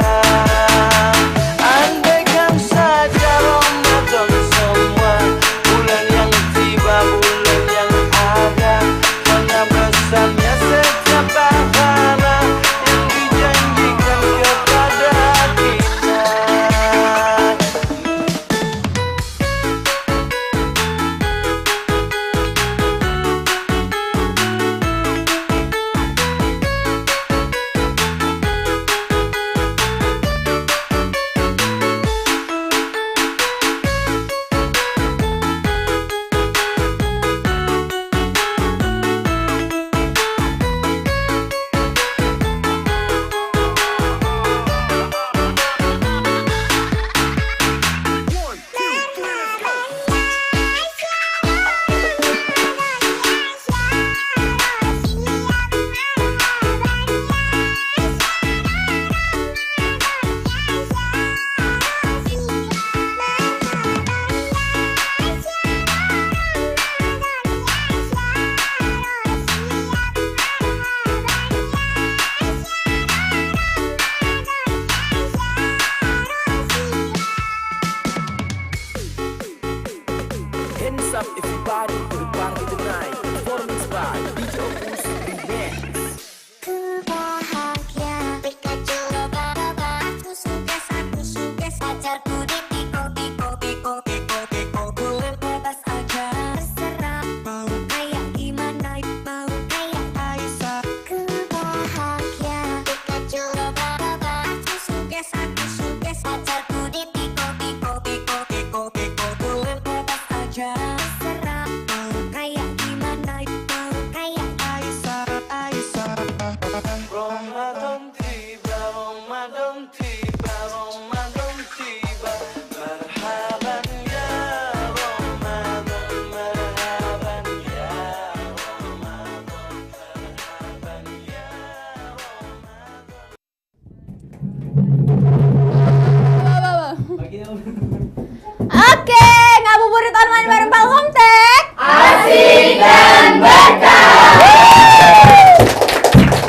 Ngabuburit online bareng Pak Komtek. Asik dan berkah.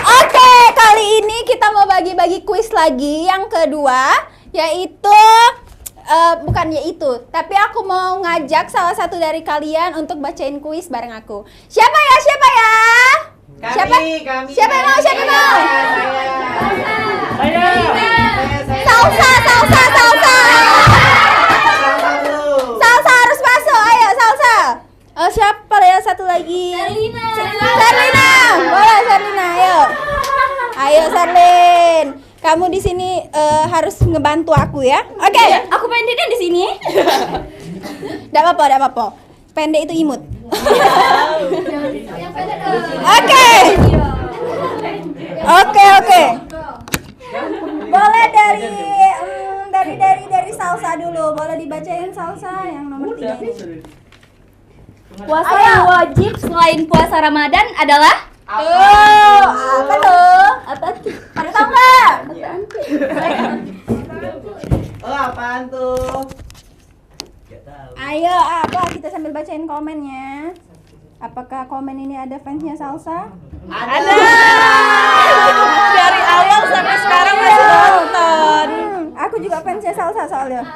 Oke, kali ini kita mau bagi-bagi kuis lagi yang kedua, yaitu tapi aku mau ngajak salah satu dari kalian untuk bacain kuis bareng aku. Siapa ya? Siapa yang mau? Salsa. Salsa harus masuk. Ayo, Salsa. Oh, siapa ya satu lagi? Serlina. Boleh Serlina, ayo. Ayo Serlin. Kamu di sini harus ngebantu aku ya. Oke. Aku pendek kan di sini. Enggak apa-apa. Pendek itu imut. Oke. Boleh dari Salsa dulu. Boleh dibacain Salsa yang nomor 3 ini. Puasa yang wajib selain puasa Ramadan adalah apa tuh? Pada tahu nggak? Apaan tuh? Ayo, kita sambil bacain komennya. Apakah komen ini ada fansnya Salsa? Ada. Dari awal sampai sekarang masih nonton. Aku juga fansnya Salsa soalnya.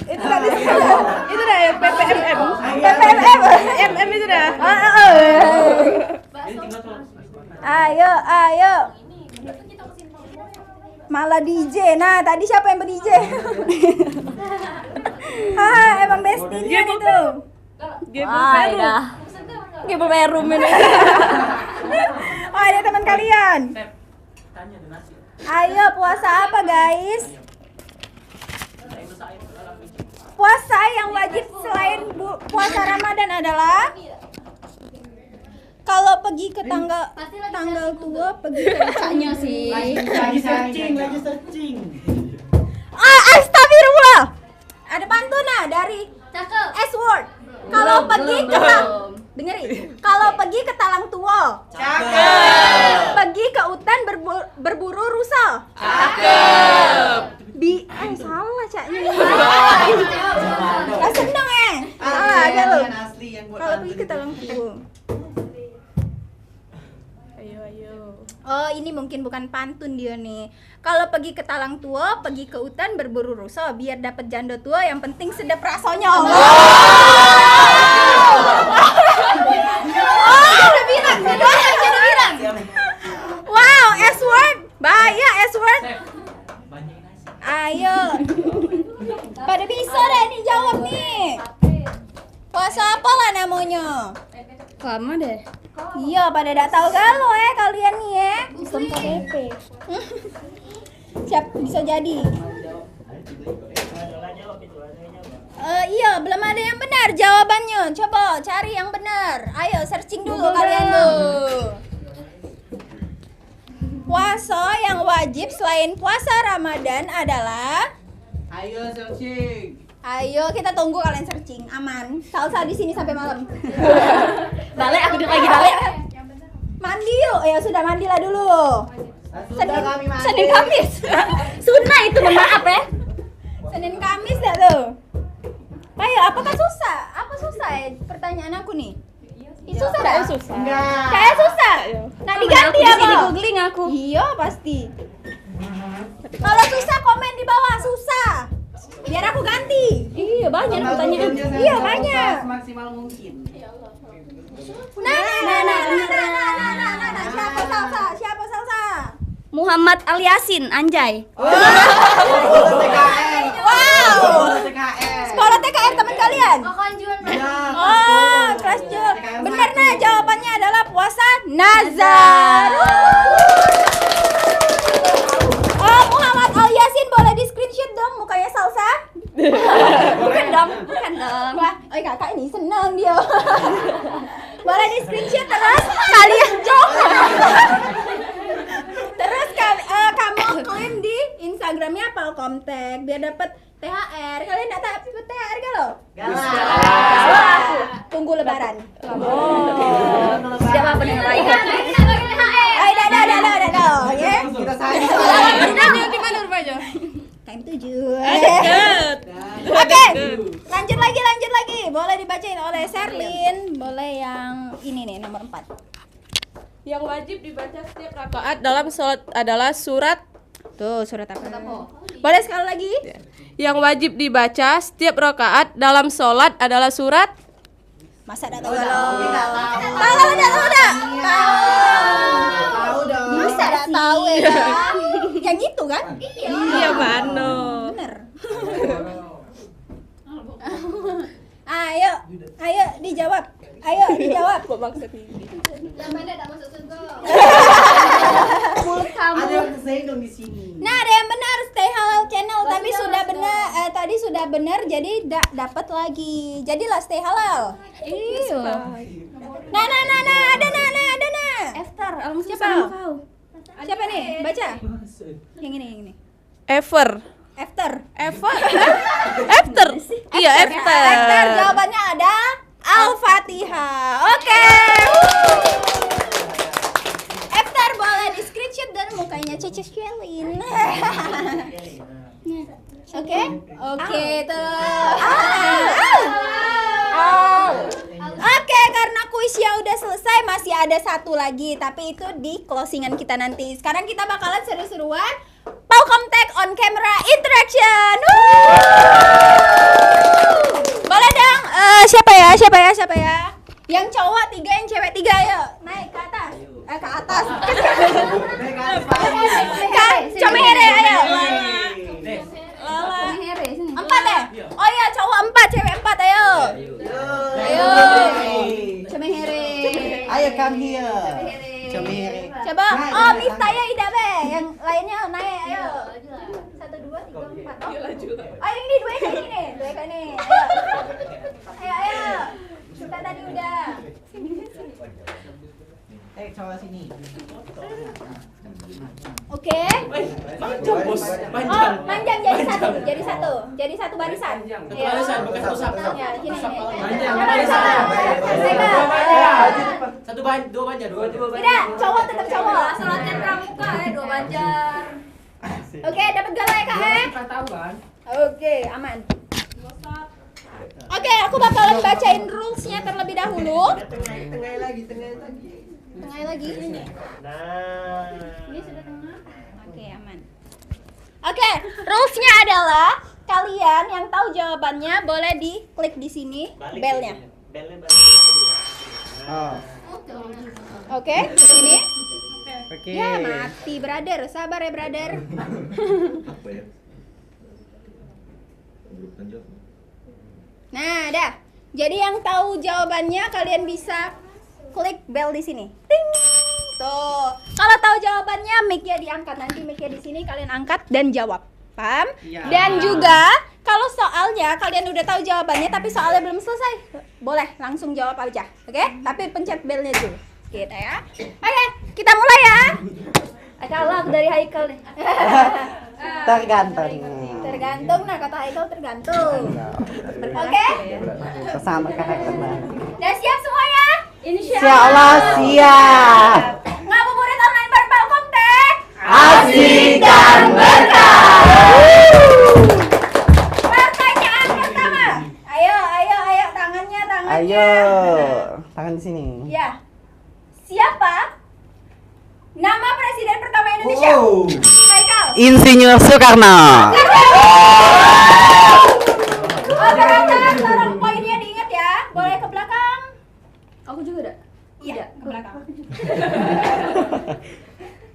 Itu tadi itu dah ya PPMM. MM itu dah. Ayo. Malah DJ. Nah, tadi siapa yang ber-DJ? Emang bestinya gitu. Game Perum ini. Oh, ada teman kalian. Ayo, puasa apa, guys? Puasa yang wajib selain puasa Ramadan adalah kalau pergi ke tanggal tua, pergi ke Tanya sih. Lagi searching. Astagfirullah. Ada pantuna dari S-word. Kalau pergi ke Kalau pergi ke Talang Tua. Cakep. Pergi ke hutan berburu rusa. Cakep. Salah caknya. Gak seneng salah aja lu. Kalau pergi ke Talang Tua. Ayo. Oh, ini mungkin bukan pantun dia nih. Kalau pergi ke Talang Tua, pergi ke hutan berburu rusa biar dapat janda tua, yang penting sedap rasanya. Udah bilang. Wow, S-word. Bahaya S-word. Ayo. Pada bisa deh nih jawab nih. Puasa apa lah namanya? Lama deh. Iya, pada tidak tahu galau kalian nih ya. Islam KTP. Siap, bisa jadi. Iya, belum ada yang benar jawabannya. Coba cari yang benar. Ayo searching dulu kalian tuh. Puasa yang wajib selain puasa Ramadan adalah. Ayo searching. Ayo kita tunggu kalian searching, aman. Salsa di sini sampai malam. Balik aku duduk lagi balik. Mandi yuk, ya sudah mandilah dulu. Senin Kamis. Sunnah itu, mohon maaf ya. Senin Kamis dah tuh. Ayo, apakah susah? Apa susah ya pertanyaan aku nih? Susah dah? Susah. Enggak. Kayak susah. Nah diganti ya Ini Bang? googling aku. Iya pasti. Kalau susah komen di bawah susah. Biar aku ganti. Iya, banyak pertanyaan. Iya banyak. Maksimal mungkin. Nah. Siapa Salsa? Muhammad Aliasin, anjay. Wow. Sekolah TKR teman kalian? Oh, kelas Jul. Benar nah, jawabannya adalah puasa Nazar. Oh, Muhammad Aliasin boleh di screenshot dong mukanya Salsa? Bukan dong. Wah, kakak ini senang dia. Boleh di screenshot terus kalian jawab. Terus kamu klaim di Instagramnya Palkomtek biar dapat THR. Kalian enggak dapat THR gak lo? Tunggu lebaran. Siapa benar lagi? Ayo dah ya. Kita sayang. Di mana rumahnya? Time 7. Oke, lanjut lagi. Yang wajib dibaca setiap rakaat dalam sholat adalah surat. Tuh, surat apa? Boleh sekali lagi? Yang wajib dibaca setiap rakaat dalam sholat adalah surat. Masa enggak tahu kalau udah. Tahu dong. Masa enggak tahu ya? Yang itu kan? Iya, Mano. Bener. Ayo dijawab. Kok maksud ini? Mulut kamu. Ada yang saya dong di sini. Nah, ada yang benar Stay Halal Channel tadi sudah benar jadi dapat lagi. Jadilah Stay Halal. Iya. Nah, ada. Eftar, Siapa? Siapa nih? Baca. Yang ini. After. Iya, after. After jawabannya ada Al-Fatihah. Oke. After boleh di screenshot dan mukanya Cece Shelin. Oke tuh. Oke, karena kuisnya udah selesai, masih ada satu lagi, tapi itu di closingan kita nanti. Sekarang kita bakalan seru-seruan Palcomtech on camera interaction. Boleh dong, siapa ya? Yang cowok 3, yang cewek 3, ayo naik ke atas. Ke atas. Comehere, ayo. Lala. 4 deh. Oh iya, cowok 4, cewek 4, ayo. Ayo. Comehere. Ayo come here. Coba. Oh, Miftaya Ida be. Yang lainnya naik, ayo. 1 2 3 4. Oh, ini 2 kayak gini. 2 kayak ini. Ayo. Kita tadi udah. Coba sini. Oke. Panjang, Bos. Oh, panjang jadi satu barisan. Satu barisan, bukan pusat. Ya, gini. Panjang. Dua banjar. Tidak, cowok tetap cowok. Salatnya pramuka 2 banjar. Oke, dapat galau ya, Kak? Tahu kan? Oke, aman. Oke, aku bakalan bacain rules-nya terlebih dahulu. Tengah lagi. Tengah lagi. Nah. Ini sudah tengah. Oke, aman. Oke, rules-nya adalah kalian yang tahu jawabannya boleh diklik di sini bell-nya. Belnya balik. Oke, sini. Oke. Ya, mati, brother. Sabar ya, brother. Apa ya? Nah, dah. Jadi yang tahu jawabannya kalian bisa klik bell di sini. Ting. Tuh. Kalau tahu jawabannya mic-nya diangkat, nanti mic-nya di sini kalian angkat dan jawab. Paham? Ya. Dan juga kalau soalnya kalian udah tahu jawabannya tapi soalnya belum selesai, boleh langsung jawab aja. Oke? Tapi pencet bell-nya dulu. Gitu ya. Oke, kita mulai ya. Kalah dari Haikal nih. Tergantung, nah kata Haikal tergantung. Oke? Sama karakternya. Udah siap semuanya? Insyaallah siap. Ngabuburit online bareng Palcomtech. Asik dan berkah. Pertanyaan pertama. Ayo, tangannya. Ayo, tangan di sini. Ya. Siapa nama presiden pertama Indonesia? Haikal. Insinyur Soekarno. Tolong poinnya diingat ya. Boleh ke belakang. Aku juga ada. Iya, ke belakang.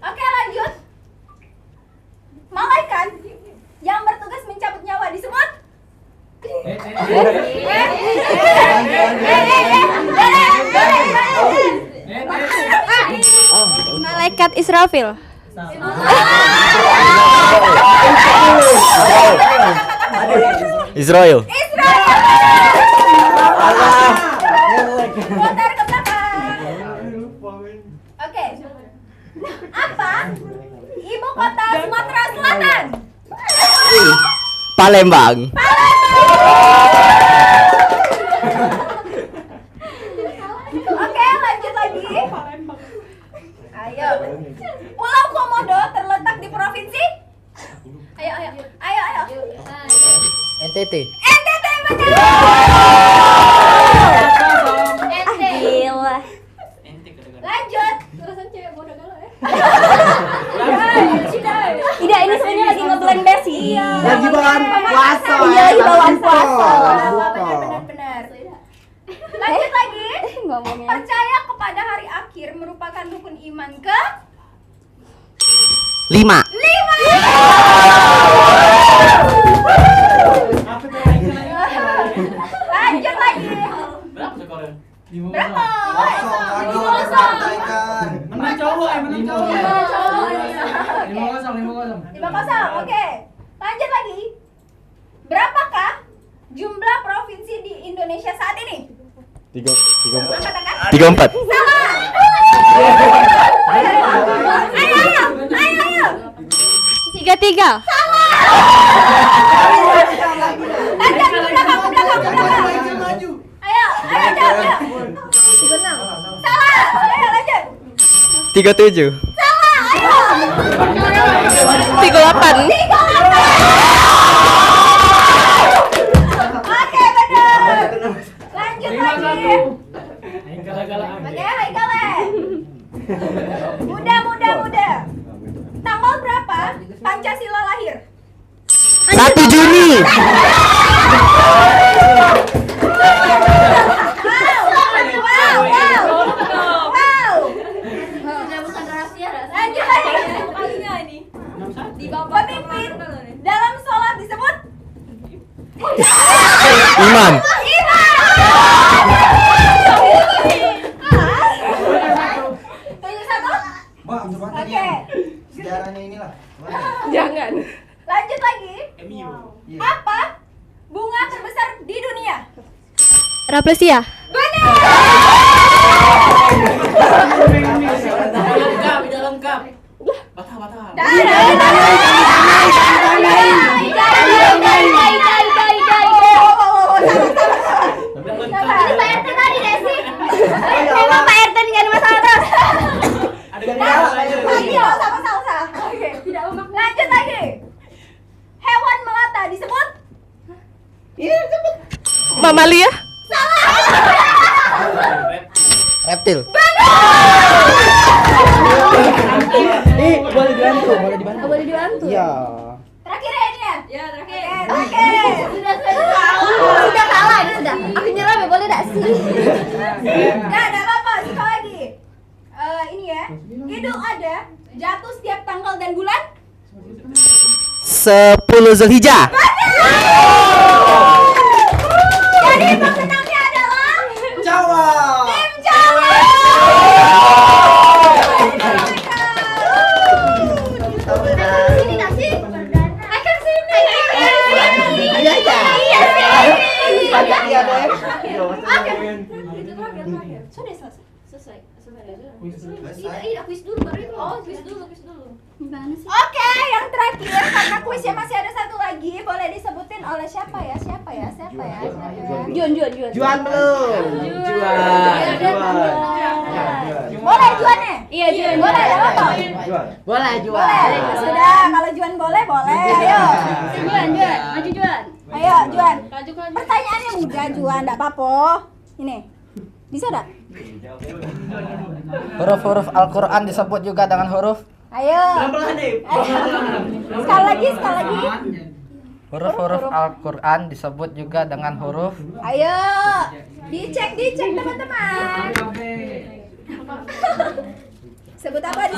Oke, lanjut. Malaikat yang bertugas mencabut nyawa disebut? Malaikat Israfil. Israel. Putar ke belakang. Oke. Apa ibu kota Sumatera Selatan? Palembang. Oke, lanjut lagi. Ayo. Pulau Komodo terletak di provinsi? Ayo. NTT. NTT betul. Gila. Lanjut. bulan besi. Lagi bawaan puasa. Iya, lagi bawaan Buka. puasa. Benar. Lanjut lagi. Ngomongnya. Percaya kepada hari akhir merupakan rukun iman ke 5. 5. Lanjut lagi. Berapa skornya? Berapa? Menang cowok, menang cowok. 5-0. Oke. Lanjut lagi. Berapakah jumlah provinsi di Indonesia saat ini? 34. Salah. Ayo. 33. Lanjut ke belakang. Ayo, jawab. Salah. Ayo, lanjut. 37. Salah. Ayo. 38. Oke, benar. Lanjut lagi. Oke, Haikal. Muda. Tanggal berapa Pancasila lahir? 1 Juni. Wow. Lanjut lagi. Pemimpin dalam sholat disebut Imam. Bang, coba tanya. Oke. Sejarahnya inilah. Jangan. Lanjut lagi. Apa bunga terbesar di dunia? Rafflesia. Tidak lengkap. Batah. Memang Pak RT nggak ada masalah. Salah. Oke. Lanjut lagi. Hewan melata disebut? Mamalia. Reptil. Boleh dibantu. Boleh dibantu. Iya. Terakhir ya ini ya? Ya, terakhir. Terakhir. Sudah kalah ini sudah. Aku nyerah ya, boleh enggak sih? Nah, ada apa-apa, sekali lagi. Ini ya. Idul Adha jatuh setiap tanggal dan bulan? 10 Zulhijjah. Jadi pemenangnya adalah Jawa. tim Jawa. Sini nggak sih? Akan sini. Iya aja. Iya deh. Oke. Sudah selesai. Iya, kuis dulu baru itu. Oh, kuis dulu. Oke, yang terakhir karena kuisnya masih ada satu lagi, boleh disebutin oleh siapa ya? Juan. Juan belum. Boleh Juannya? Iya, Juan. Boleh, ada apa? Boleh Juan. Boleh. Sudah, kalau Juan boleh. Ayo. Juan. Maju Juan. Ayo, Juan. Pertanyaannya mudah, Juan, enggak apa-apa. Ini. Bisa enggak? Huruf-huruf Al-Quran disebut juga dengan huruf. Ayo. Sekali lagi. Huruf-huruf Al-Quran disebut juga dengan huruf. Ayo. Dicek teman-teman. Disebut apa?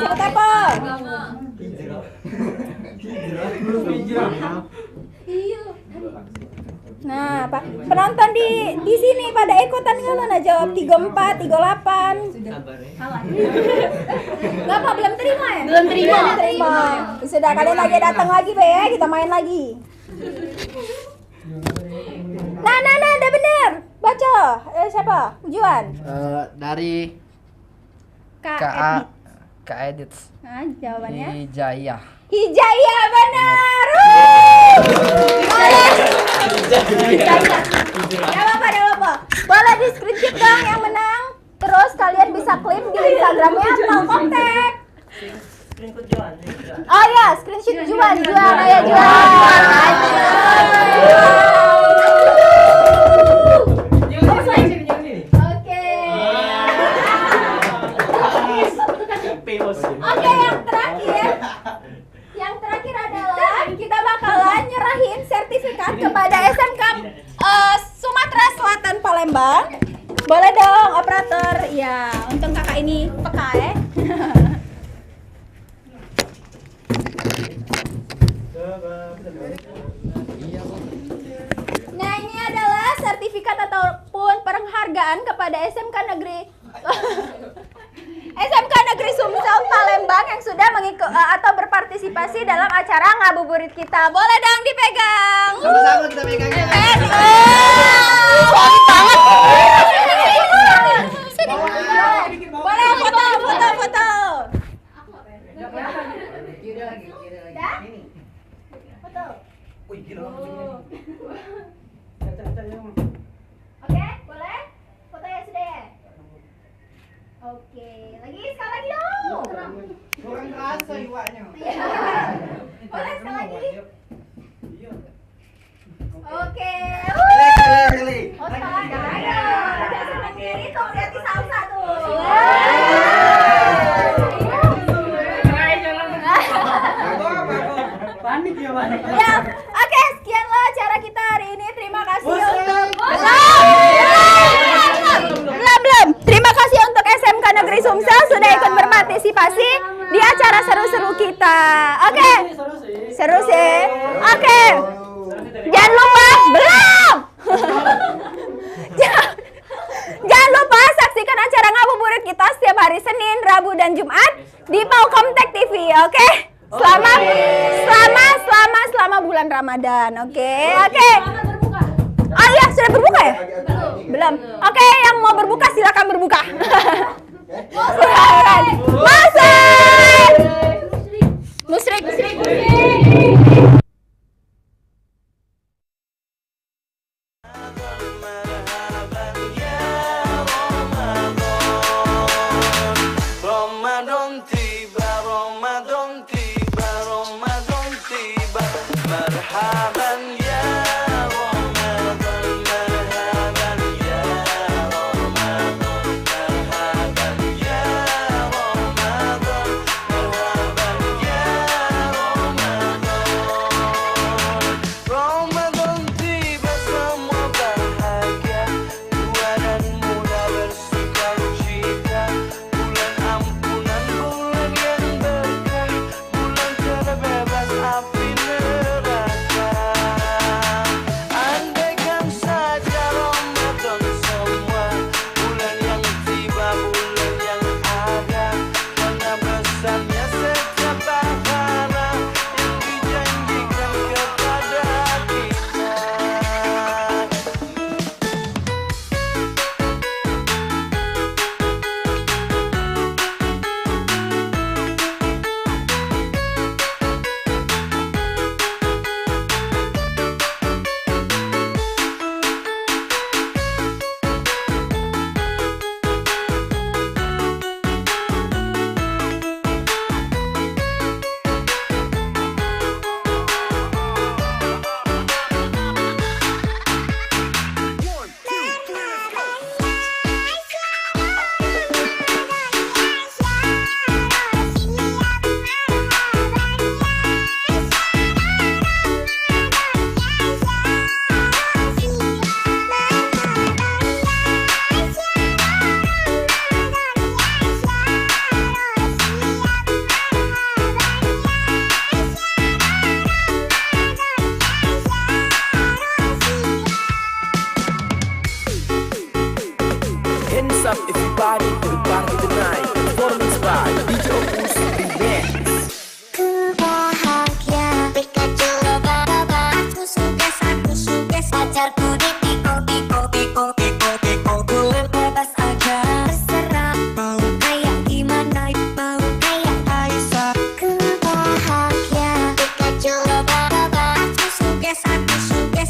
Iya. Nah, Pak, penonton di sini pada ikutan nggak lo? Nah, jawab 34, 38. Nggak apa, belum terima ya? Belum terima. Sudah, kalian lagi datang lagi, Be, ya? Kita main lagi. Nah, udah bener. Baca. Siapa? Juan. Dari Kak Edits. Nah, jawabannya? Hijayah. Benar. Gak apa-apa. Boleh di screenshot dong yang menang. Terus kalian bisa klaim di Instagramnya Talkoptek. Oh ya, screenshot Juan. Ayo Juan. Oke, yang terakhir adalah kita kepada SMK Sumatera Selatan Palembang. Boleh dong operator. Ya, untung kakak ini peka ya. Nah, ini adalah sertifikat ataupun penghargaan kepada SMK Negeri Sumsel Palembang yang sudah atau berpartisipasi dalam acara ngabuburit kita. Boleh dong dipegang. Sama-sama kita pegang ya. Boleh foto. Oke, boleh? Foto ya sudah ya? Oke, sekali lagi dong. Kurang kerasa iwaknya. Boleh sekali lagi. Oke. Oh, salah. Ayo. Sebelah kiri tuh berarti salsa tuh. Panik ya, panik. Ya, oke, sekianlah acara kita hari ini. Terima kasih untuk belum. Terima kasih untuk SMK Negeri Sumsel sudah ikut berpartisipasi di acara seru-seru kita. Oke. Seru sih. Oke. Jangan lupa belum. Jangan lupa saksikan acara ngabuburit kita setiap hari Senin, Rabu dan Jumat di Paukomtek TV, oke? Selama bulan Ramadan, oke? Oh iya, sudah berbuka ya? Belum. Oke, yang mau berbuka silakan berbuka. Masuk. Musrik. Hands up everybody to the party tonight. Performance by DJ Opus Remix. Ku bahagia, Pikachu loba-loba. Aku suges, pacarku di tiko. Boleh bebas aja, terserah. Mau kayak gimana, mau kayak Aisyah. Ku bahagia, Pikachu loba-loba. Aku suges,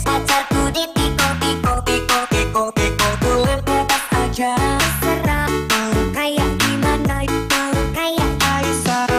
pacarku di tiko. Boleh bebas aja, terserah. Mau kayak gimana, mau kayak Aisyah.